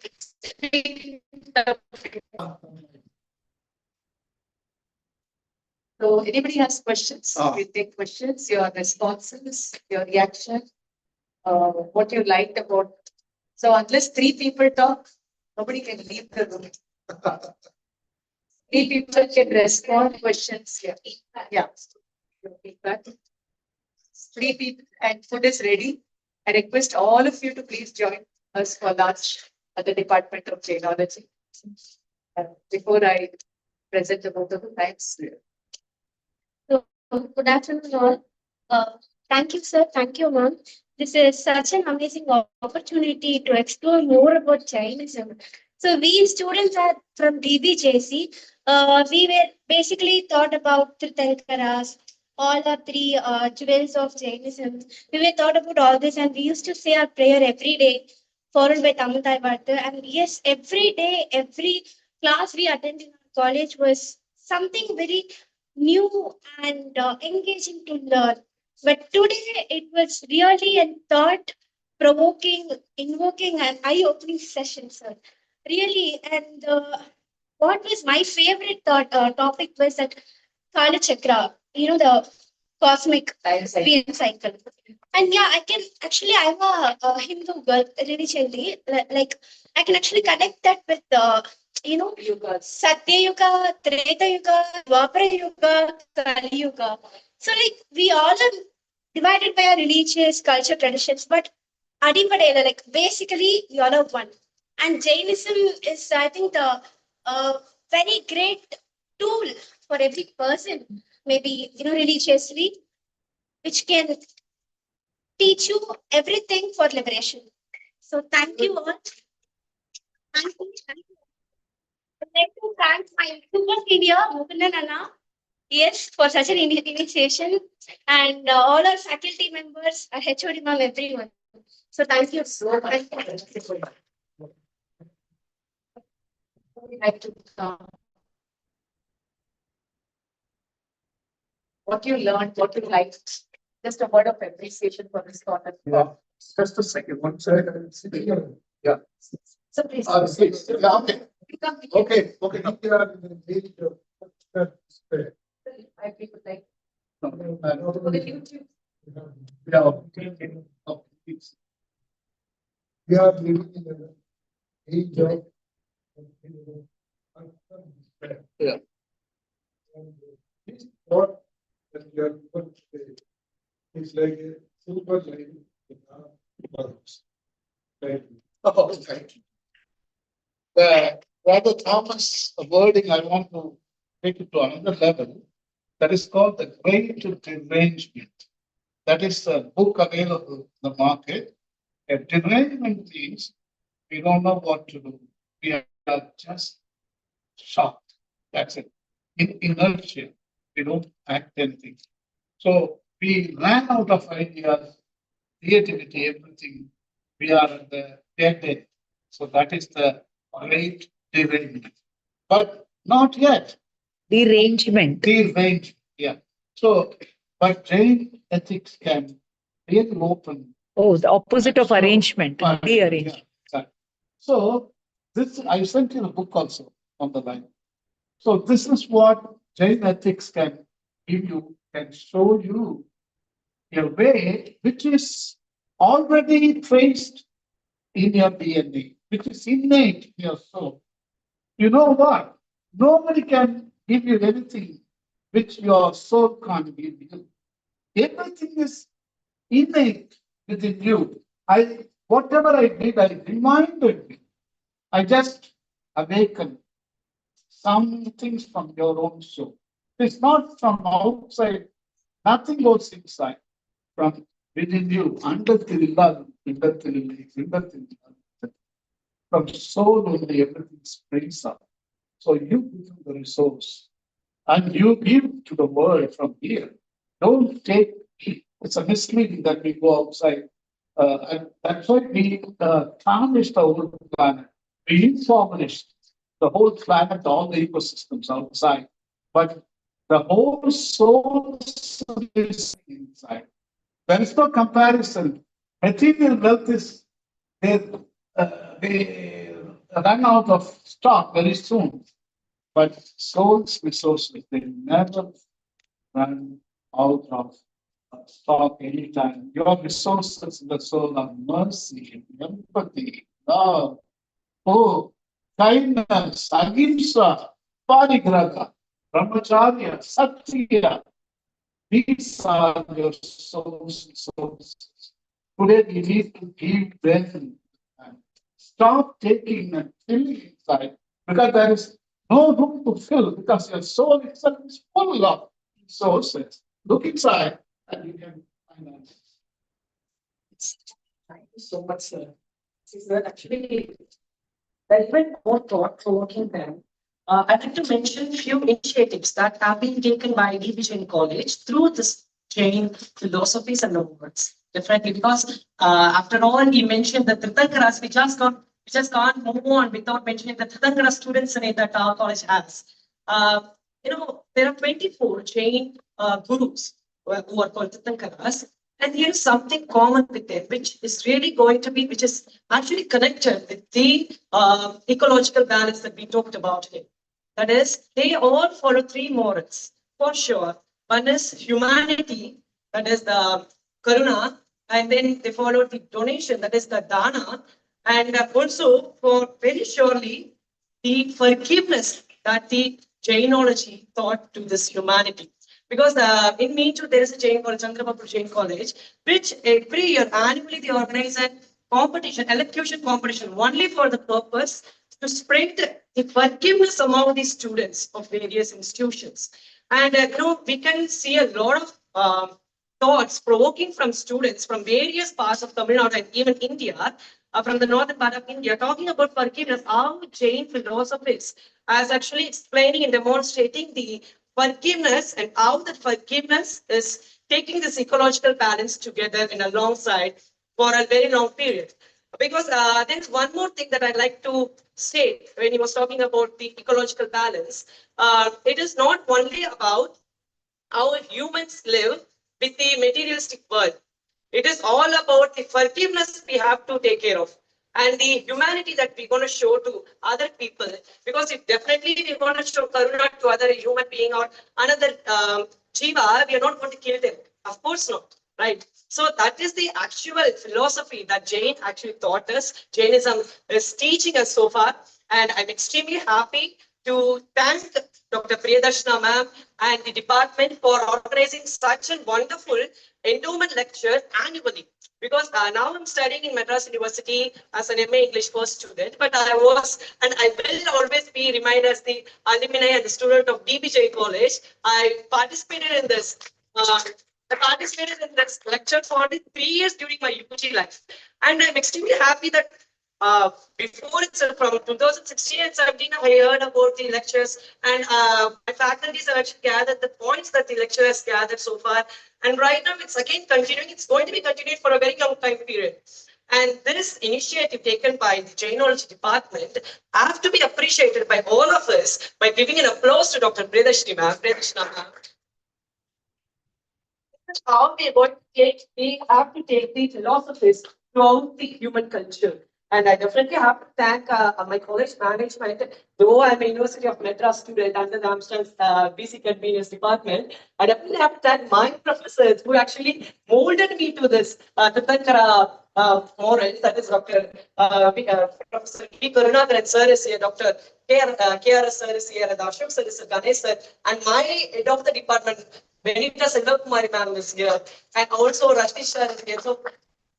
so anybody has questions? We take questions, your responses, your reaction, what you liked about. So unless 3 people talk, nobody can leave the room. 3 people can respond questions here. Yeah. Feedback. 3 people and food is ready. I request all of you to please join us for lunch at the Department of Geology. Before I present about the times. So, good afternoon, all. Thank you, sir. Thank you, ma'am. This is such an amazing opportunity to explore more about Jainism. So, we students are from DBJC. We were basically taught about Tirthankaras, all our 3 jewels of Jainism. We were taught about all this, and we used to say our prayer every day, followed by Tamil Taivarthu. And yes, every day, every class we attended in our college was something very new and engaging to learn. But today it was really a thought provoking, invoking, and eye opening session, sir. Really, and what was my favorite topic was that Kala Chakra, the cosmic spin cycle. And yeah, I can actually, I'm a Hindu girl religiously. Like, I can actually connect that with Satya Yuga, Treta Yuga, Dwapara Yuga, Kali Yuga. So, like, we all are divided by our religious culture traditions, but Adipadela, like, basically, we all are one. And Jainism is, I think, the very great tool for every person, maybe, religiously, which can teach you everything for liberation. So, thank you all. Thank you. I'd like to thank my super senior, Mukundan Anna, yes, for such an initiation, and all our faculty members, our HOD ma'am, everyone. So thank you so much. Like to, what you learned, what you liked. Just a word of appreciation for this thought. Yeah. Just a second. One second. Yeah. So please. Please. Yeah, okay. Okay. Okay. I people like. No, For the YouTube. yeah, okay. Okay, please. We are living in an age of yeah. And this thought that you are going to say It's like a silver line. Right. Oh, thank you. The rather Thomas wording, I want to take it to another level. That is called the Great Derangement. That is the book available in the market. A derangement means we don't know what to do. We are just shocked. That's it. In inertia, we don't act anything. So we ran out of ideas, creativity, everything. We are at the dead end. So that is the great derangement. But not yet. Derangement. Derangement, yeah. So, but Jain ethics can really open. Oh, the opposite of So, arrangement. yeah, Dearrangement. exactly. So this, I sent you a book also on the line. So this is what Jain ethics can give you, can show you a way which is already traced in your DNA, which is innate in your soul. You know what? Nobody can give you anything which your soul can't give you. Everything is innate within you. Whatever I did, I reminded me. I just awakened some things from your own soul. It's not from outside. Nothing goes inside. From within you, under the from soul only everything springs up. So you become the resource and you give to the world from here. Don't take, it's a misleading that we go outside. And that's why we tarnished the whole planet. We impoverished the whole planet, all the ecosystems outside. But the whole source is inside. There is no comparison. Material wealth is, they run out of stock very soon. But soul's resources, they never run out of stock anytime. Your resources in the soul are mercy, empathy, love, hope, kindness, ahimsa, parigraha, brahmacharya, satya. These are your soul's resources. Today we need to give them and stop taking and filling inside because there is no room to fill because your soul itself is full of resources. Look inside and you can find answers. Thank you so much, sir. This is actually even more thought-provoking than. I'd like to mention few initiatives that have been taken by Jain College through this Jain philosophies and movements. Definitely, because after all, he mentioned the Tirthankaras, we just can't move on without mentioning the Tirthankara students in it that our college has. There are 24 Jain gurus who are called Tirthankaras. And here's something common with them, which is really going to be, which is actually connected with the ecological balance that we talked about here. That is, they all follow three morals for sure. One is humanity, that is the karuna, and then they follow the donation, that is the dana, and also for very surely the forgiveness that the Jainology taught to this humanity. Because in Meetu, there is a Jain called Chandrababu Jain College, which every year, annually, they organize a competition, elocution competition, only for the purpose to spread the forgiveness among the students of various institutions. And, we can see a lot of thoughts provoking from students from various parts of Tamil Nadu and even India, from the northern part of India, talking about forgiveness, how Jain philosophies as actually explaining and demonstrating the forgiveness and how that forgiveness is taking this ecological balance together in alongside for a very long period. Because there's one more thing that I'd like to state when he was talking about the ecological balance. It is not only about how humans live with the materialistic world. It is all about the forgiveness we have to take care of and the humanity that we're going to show to other people. Because if definitely we're going to show karuna to other human being or another jiva, we are not going to kill them. Of course not, right? So that is the actual philosophy that Jain actually taught us. Jainism is teaching us so far. And I'm extremely happy to thank Dr. Priyadarshana ma'am, and the department for organizing such a wonderful endowment lecture annually. Because now I'm studying in Madras University as an MA English first student, but I was, and I will always be remain as the alumni and the student of DBJ College. I participated in this. I participated in this lecture for only 3 years during my UG life. And I'm extremely happy that before itself, from 2016 and 17, I heard about the lectures, and my faculties have actually gathered the points that the lecture has gathered so far. And right now, it's again continuing. It's going to be continued for a very long time period. And this initiative taken by the Jainology department have to be appreciated by all of us by giving an applause to Dr. Priyadarshini ma'am. How we are going to take, we have to take the philosophies throughout the human culture. And I definitely have to thank my college management, though I'm a University of Madras student under the Amsterdam's BC Convenience Department. I definitely have to thank my professors who actually molded me to this, to thank morals, that is Dr. Professor P. Karunakaran sir is here, Dr. KRS sir is here, and Ashok sir is Ganesh sir, and my head of the department, Benita Selvakumari ma'am is here, and also Rashni sir is here. So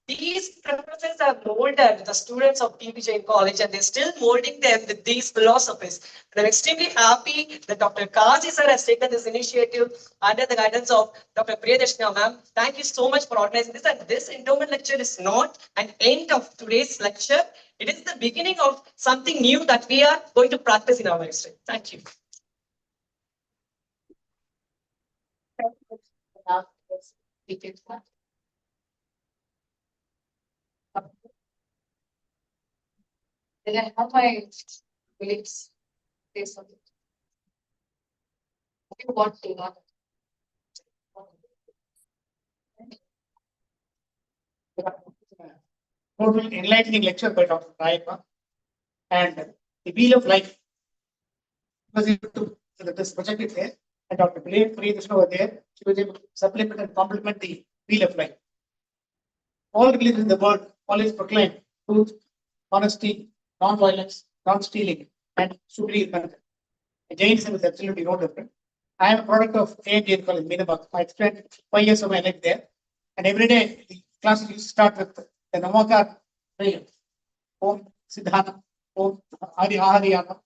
these professors have molded the students of TB College, and they're still molding them with these philosophies. And I'm extremely happy that Dr. Kazi sir has taken this initiative under the guidance of Dr. Priyadarshana ma'am. Thank you so much for organizing this. And this endowment lecture is not an end of today's lecture. It is the beginning of something new that we are going to practice in our lifestyle. Thank you. Then I have my colleagues say something. If you want to know. Total enlightening lecture by Dr. Rayappa, and the wheel of life. Because this project is there, and Dr. Priyadarshana over there, she was able to supplement and complement the wheel of life. All religions in the world always proclaim truth, honesty, non-violence, non-stealing, and superior conduct. Jainism is absolutely no different. I am a product of Jain College, Meenabad. I spent 5 years of my life there, and every day the classes used to start with the Namakar prayer, Om Siddhana, Om Hariyama,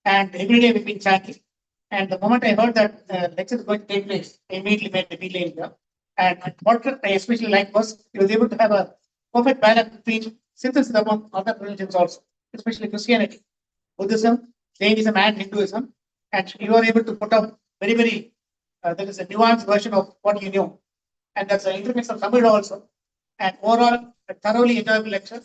and every day we've been chanting. And the moment I heard that lecture is going to take place, I immediately made the delay here. And what I especially liked was he was able to have a perfect balance between synthesis among other religions also, especially Christianity, Buddhism, Jainism, and Hinduism. And you are able to put up very, there is a nuanced version of what you knew. And that's an intermix of Tamil also. And overall, a thoroughly enjoyable lecture.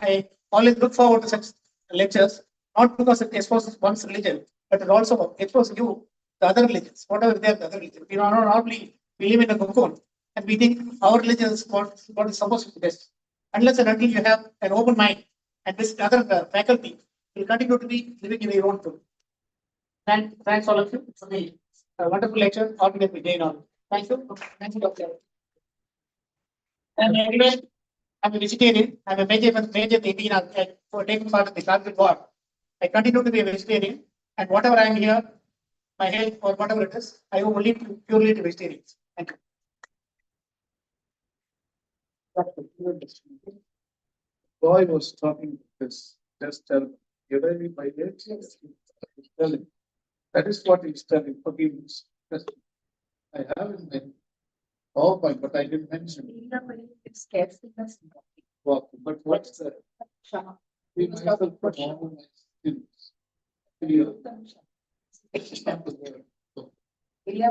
I always look forward to such lectures, not because it exposes one's religion, but it also exposes you the other religions, whatever they are, the other religions. We are not normally, we live in a cocoon, and we think our religion is what is supposed to be best. Unless and until you have an open mind and this other faculty will continue to be living in your own truth. And thanks all of you for the wonderful lecture organized by Jain. Thank you. Thank you, Dr. And anyway, I'm a vegetarian. I'm a major 18 for taking part in the Kargil war. I continue to be a vegetarian, and whatever I'm here, my health or whatever it is, I owe only purely to vegetarians. Thank you. Boy was talking this. Just tell him, you're ready by date? Yes. Tell him. That is what he's telling. Forgiveness. I have in mind. Oh, but I didn't mention. It's carefulness. But what's the? We must have to put all my students. Ilya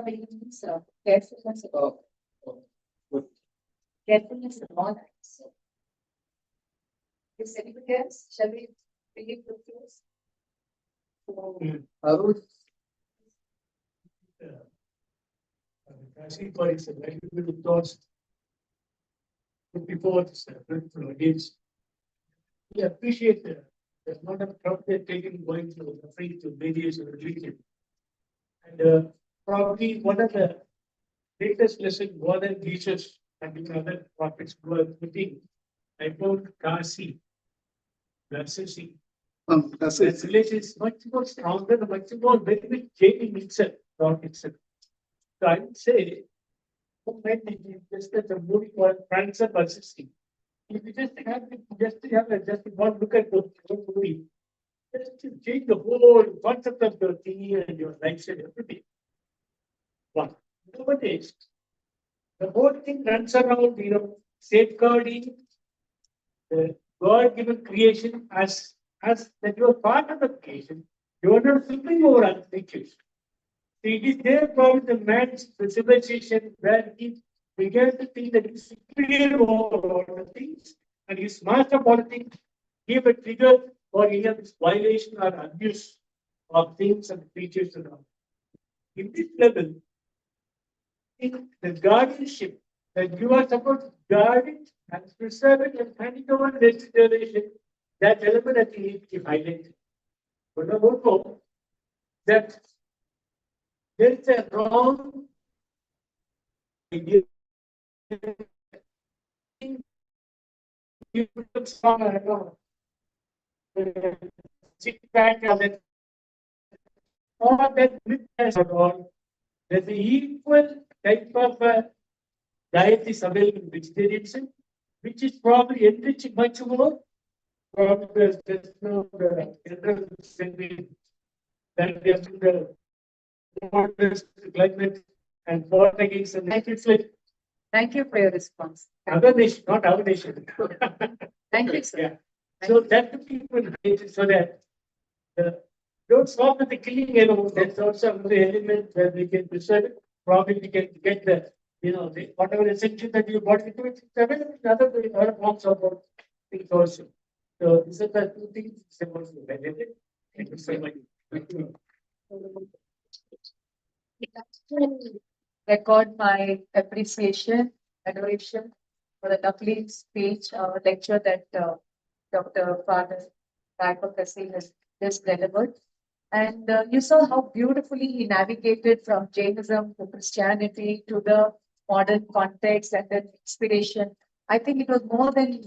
means carefulness. Good. Carefulness is all that. So, is anybody else? Shall we begin the close? Arun, I see quite a very good thoughts before this against. We appreciate the amount of trouble they're taking going through the free to various religion. And probably one of the greatest lesson more than Jesus and the other prophets were putting about Kasi, Varsity, That's That relation is much more stronger, much more very much changing itself, not itself. So I would say, just that the movie called Friends of Persisting. If you just one look at the whole movie, just to change the whole concept of your thinking and your lifestyle, everything. One. Nowadays, the whole thing runs around, safeguarding the God-given creation as that you are part of the creation. You are not flipping over on creatures. It is there from the man's civilization where he began to think that he's superior over all the things and his master of all things gave a trigger for any of this violation or abuse of things and creatures and all. In this level, in the guardianship that you are supposed to guard it and preserve it and hand it over to the next generation, that element that you need to highlight. But also that there is a wrong idea. You put some sit back and then all that myth has gone. There's an equal type of diet is available in vegetarianism, which is probably enriched much more from the general sentiment that we have in the climate and fought against the it's like Thank you for your response. other nation, not our nation. Thank you, sir. Yeah. So that to people so that don't stop with the killing alone. That's also another element where we can preserve it. Probably we can get whatever essential that you brought into it, it's available in other forms of things also. So these are the two things also benefit. Thank you so much. Thank you. Record my appreciation, adoration for the lovely speech or lecture that Dr. Father Advocacy has just delivered. And you saw how beautifully he navigated from Jainism to Christianity to the modern context and then inspiration. I think it was more than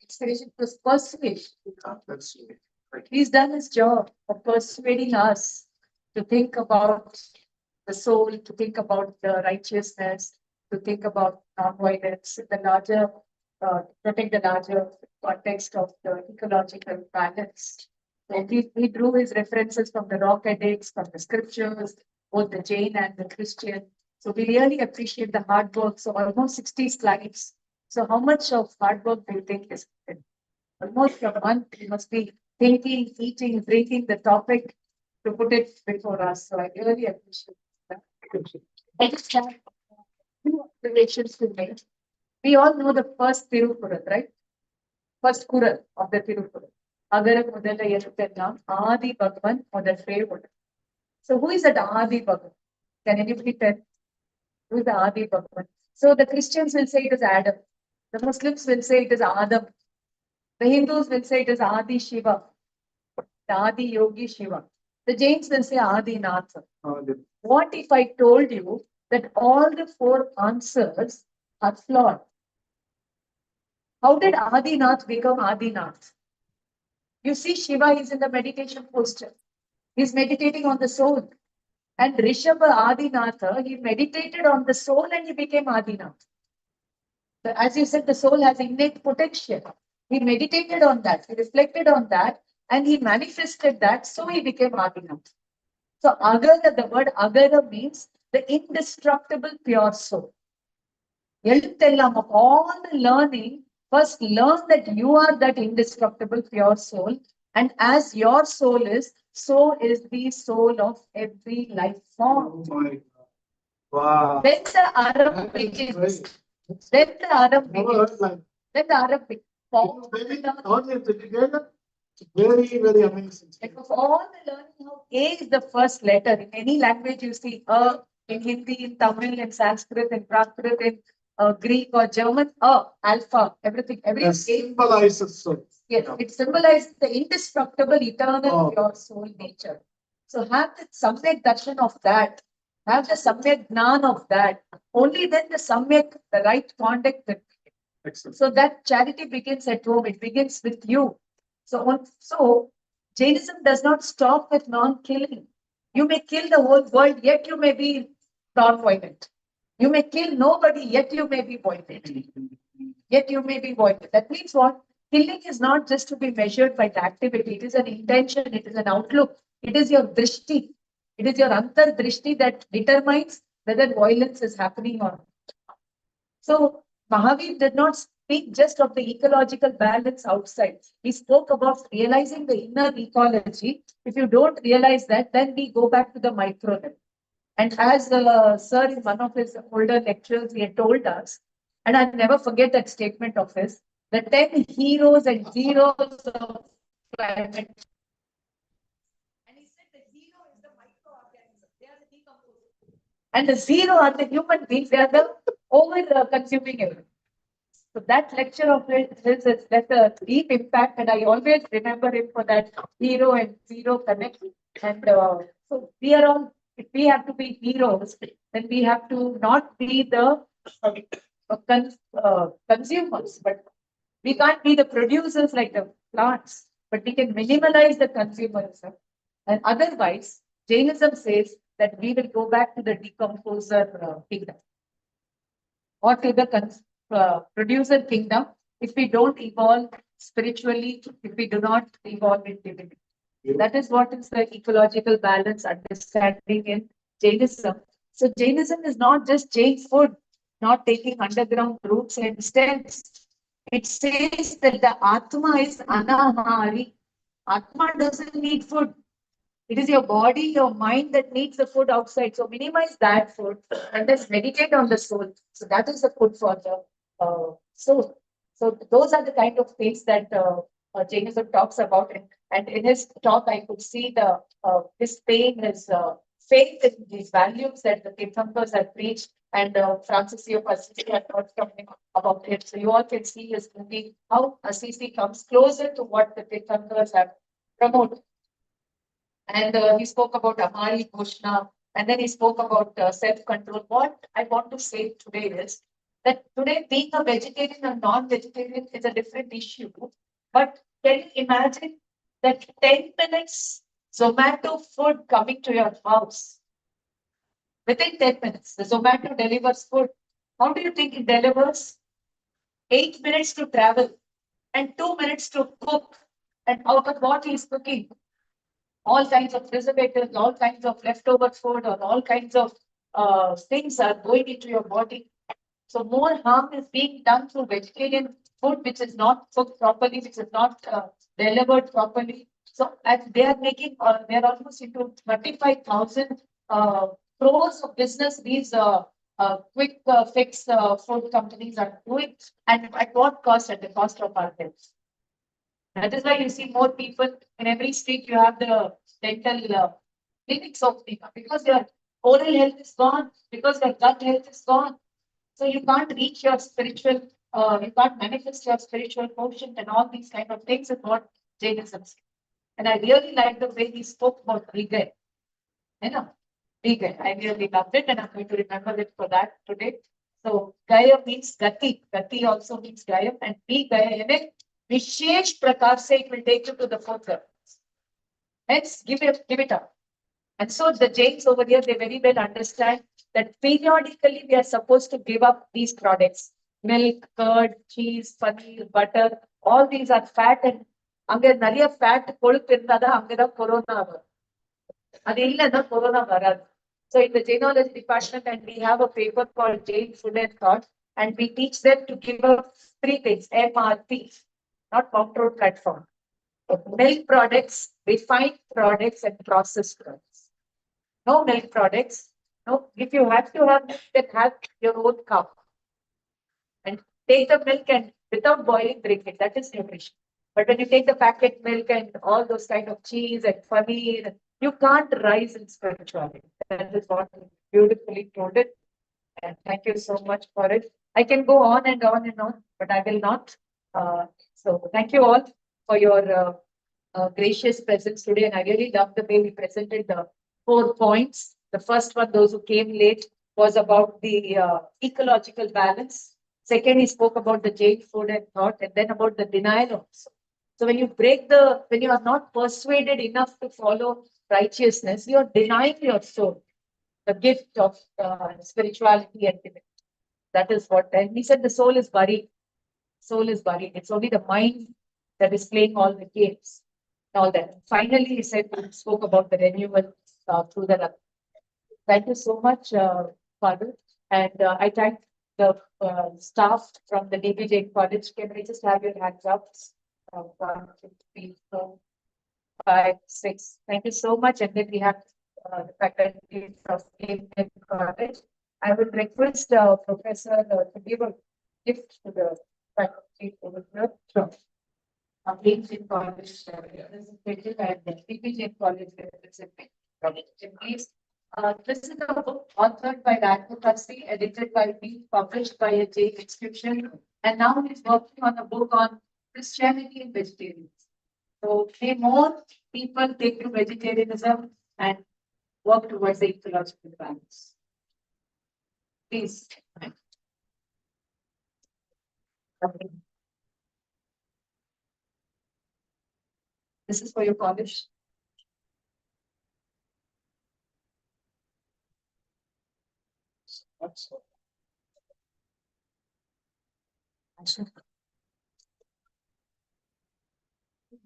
inspiration, it was persuasion. That's right. He's done his job of persuading us to think about the soul, to think about the righteousness, to think about non-violence in the larger, protect the larger context of the ecological balance. So he drew his references from the rock edicts, from the scriptures, both the Jain and the Christian. So we really appreciate the hard work. So almost 60 slides. So how much of hard work do you think is almost a month? You must be thinking, eating, drinking the topic to put it before us. So I really appreciate that. I just have two observations to make. We all know the first Tirukural, right? First Kural of the Tirukural. Agara Mudala Yatutennam, Adi Bhagavan Modatre Uda. So who is that Adi Bhagavan? Can anybody tell? Who is the Adi Bhagavan? So the Christians will say it is Adam. The Muslims will say it is Adam. The Hindus will say it is Adi Shiva. The Adi Yogi Shiva. The Jains will say Adi Nath. What if I told you that all the four answers are flawed? How did Adinath become Adinath? You see, Shiva is in the meditation posture. He's meditating on the soul. And Rishabha Adinatha, he meditated on the soul and he became Adinath. So as you said, the soul has innate potential. He meditated on that, he reflected on that, and he manifested that, so he became Adinath. So Agara, the word Agara means the indestructible pure soul. Eluthellam of all the learning, first learn that you are that indestructible pure soul. And as your soul is, so is the soul of every life form. Oh my God. Wow. Then the Arab begins. Then the Arab begins. Then the Arab begins. Very, very amazing. Like of all the learning, how A is the first letter. In any language, you see in Hindi, in Tamil, in Sanskrit, in Prakrit, in Greek or German, alpha, everything. It symbolizes soul. Yes, it symbolizes the indestructible, eternal, pure soul nature. So have the Samyak darshan of that. Have the Samyak Jnan of that. Only then the Samyak, the right conduct. Excellent. So that charity begins at home. It begins with you. So Jainism does not stop with non-killing. You may kill the whole world, yet you may be non-violent. You may kill nobody, yet you may be violent. Yet you may be violent. That means what? Killing is not just to be measured by the activity. It is an intention. It is an outlook. It is your drishti. It is your antar drishti that determines whether violence is happening or not. So Mahavir did not speak just of the ecological balance outside. He spoke about realizing the inner ecology. If you don't realize that, then we go back to the micro level. And as sir in one of his older lectures, he had told us, and I'll never forget that statement of his, the 10 heroes and zeros of climate. And he said the hero is the microorganism. They are the decomposers. And the zero are the human beings. They are the over-consuming everything. So that lecture of his has left a deep impact, and I always remember him for that hero and zero connect. And so we are all, if we have to be heroes, then we have to not be the consumers, but we can't be the producers like the plants, but we can minimalize the consumerism. And otherwise, Jainism says that we will go back to the decomposer kingdom or to the producer kingdom if we don't evolve spiritually, if we do not evolve in divinity. That is what is the ecological balance understanding in Jainism. So Jainism is not just Jain food, not taking underground roots and stems. It says that the Atma is anahari. Atma doesn't need food. It is your body, your mind that needs the food outside. So minimize that food and just meditate on the soul. So that is the food for the soul. So those are the kind of things that Jainism talks about. And in his talk, I could see his pain, his faith in these values that the Tirthankars have preached. And Francis of Assisi had talked something about it. So you all can see his movie, how Assisi comes closer to what the Tirthankars have promoted. And he spoke about Amari Ghoshna, and then he spoke about self-control. What I want to say today is that today being a vegetarian or non-vegetarian is a different issue. But can you imagine that 10 minutes Zomato food coming to your house? Within 10 minutes, the Zomato delivers food. How do you think it delivers? 8 minutes to travel and 2 minutes to cook. And out of what he is cooking? All kinds of preservatives, all kinds of leftover food, or all kinds of things are going into your body. So more harm is being done through vegetarian food, which is not cooked properly, which is not delivered properly. So as they are making, they are almost into 35,000 crores of business. These quick fix food companies are doing, and at what cost? At the cost of our health. That is why you see more people in every street. You have the dental clinics opening up because your oral health is gone, because your gut health is gone. So you can't reach your spiritual, you can't manifest your spiritual quotient and all these kind of things is what Jainism says. And I really like the way he spoke about Vigay. You know, Vigay. I really loved it, and I'm going to remember it for that today. So Gaya means Gati. Gati also means Gaya, and be Gaya. Vishesh Prakar se it will take you to the fourth level. Hence, give it up. And so the Jains over here, they very well understand that periodically we are supposed to give up these products. Milk, curd, cheese, paneer, butter, all these are fat, and அங்க நிறைய fat கொழுப்பு இருந்தாதான் அங்கதான் corona வரும். அது இல்லைன்னா corona வராது. So in the Jainology department, and we have a paper called Jain Food and Thought, and we teach them to give up 3 things, MRP, not control platform. Milk products, refined products, and processed products. No milk products. No, if you have to have milk, then have your own cow. And take the milk and without boiling, drink it. That is nutrition. But when you take the packet milk and all those kind of cheese and paneer, you can't rise in spirituality. That is what you beautifully told it. And thank you so much for it. I can go on and on and on, but I will not. So thank you all for your gracious presence today. And I really love the way we presented the 4 points. The first one, those who came late, was about the ecological balance. Second, he spoke about the Jain food and thought, and then about the denial also. So when when you are not persuaded enough to follow righteousness, you are denying your soul the gift of spirituality and divinity. That is what, and he said the soul is buried. Soul is buried. It's only the mind that is playing all the games, all that. Finally, he said, he spoke about the renewal through the love. Thank you so much, Father. And I thank the staff from the DBJ College. Can we just have your hands up? 1, 2, 3, 4, 5, 6. Thank you so much. And then we have the faculty of DBJ College. I would request Professor to give a gift to the faculty over here. Sure. DBJ College representative and the DBJ College representative. Please. This is a book authored by the advocacy, edited by me, published by a Jain institution, and now he's working on a book on Christianity and vegetarianism. So may more people take to vegetarianism and work towards the ecological balance. Please. Okay. This is for your college.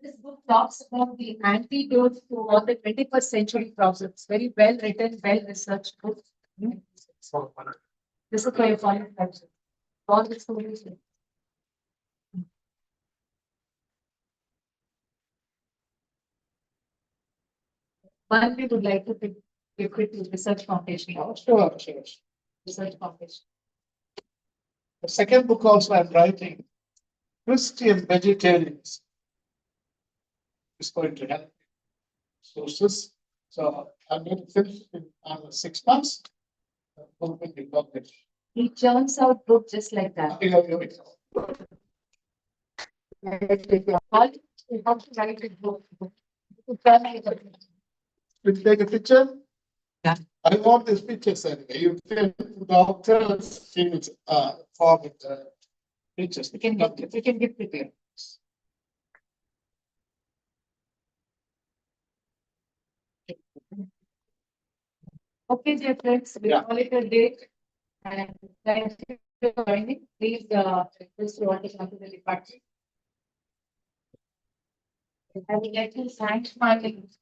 This book talks about the antidote to all the 21st century problems. Very well written, well researched book. This is for your college. All the solutions. One we would like to give it to Research Foundation. Sure. Research Foundation. The second book also I'm writing, Christian Vegetarians. It's going to help sources. So I'm going to finish in 6 months. The book will be published. He churns out book just like that. You have to write a book. Will you take a picture? Yeah. I want this picture, anyway. You tell the doctors, she will forward the pictures. We can give it to you. Okay, dear friends, we call it a day. And thank you for joining. Please, request you all to come to the department. I would like to thank my colleagues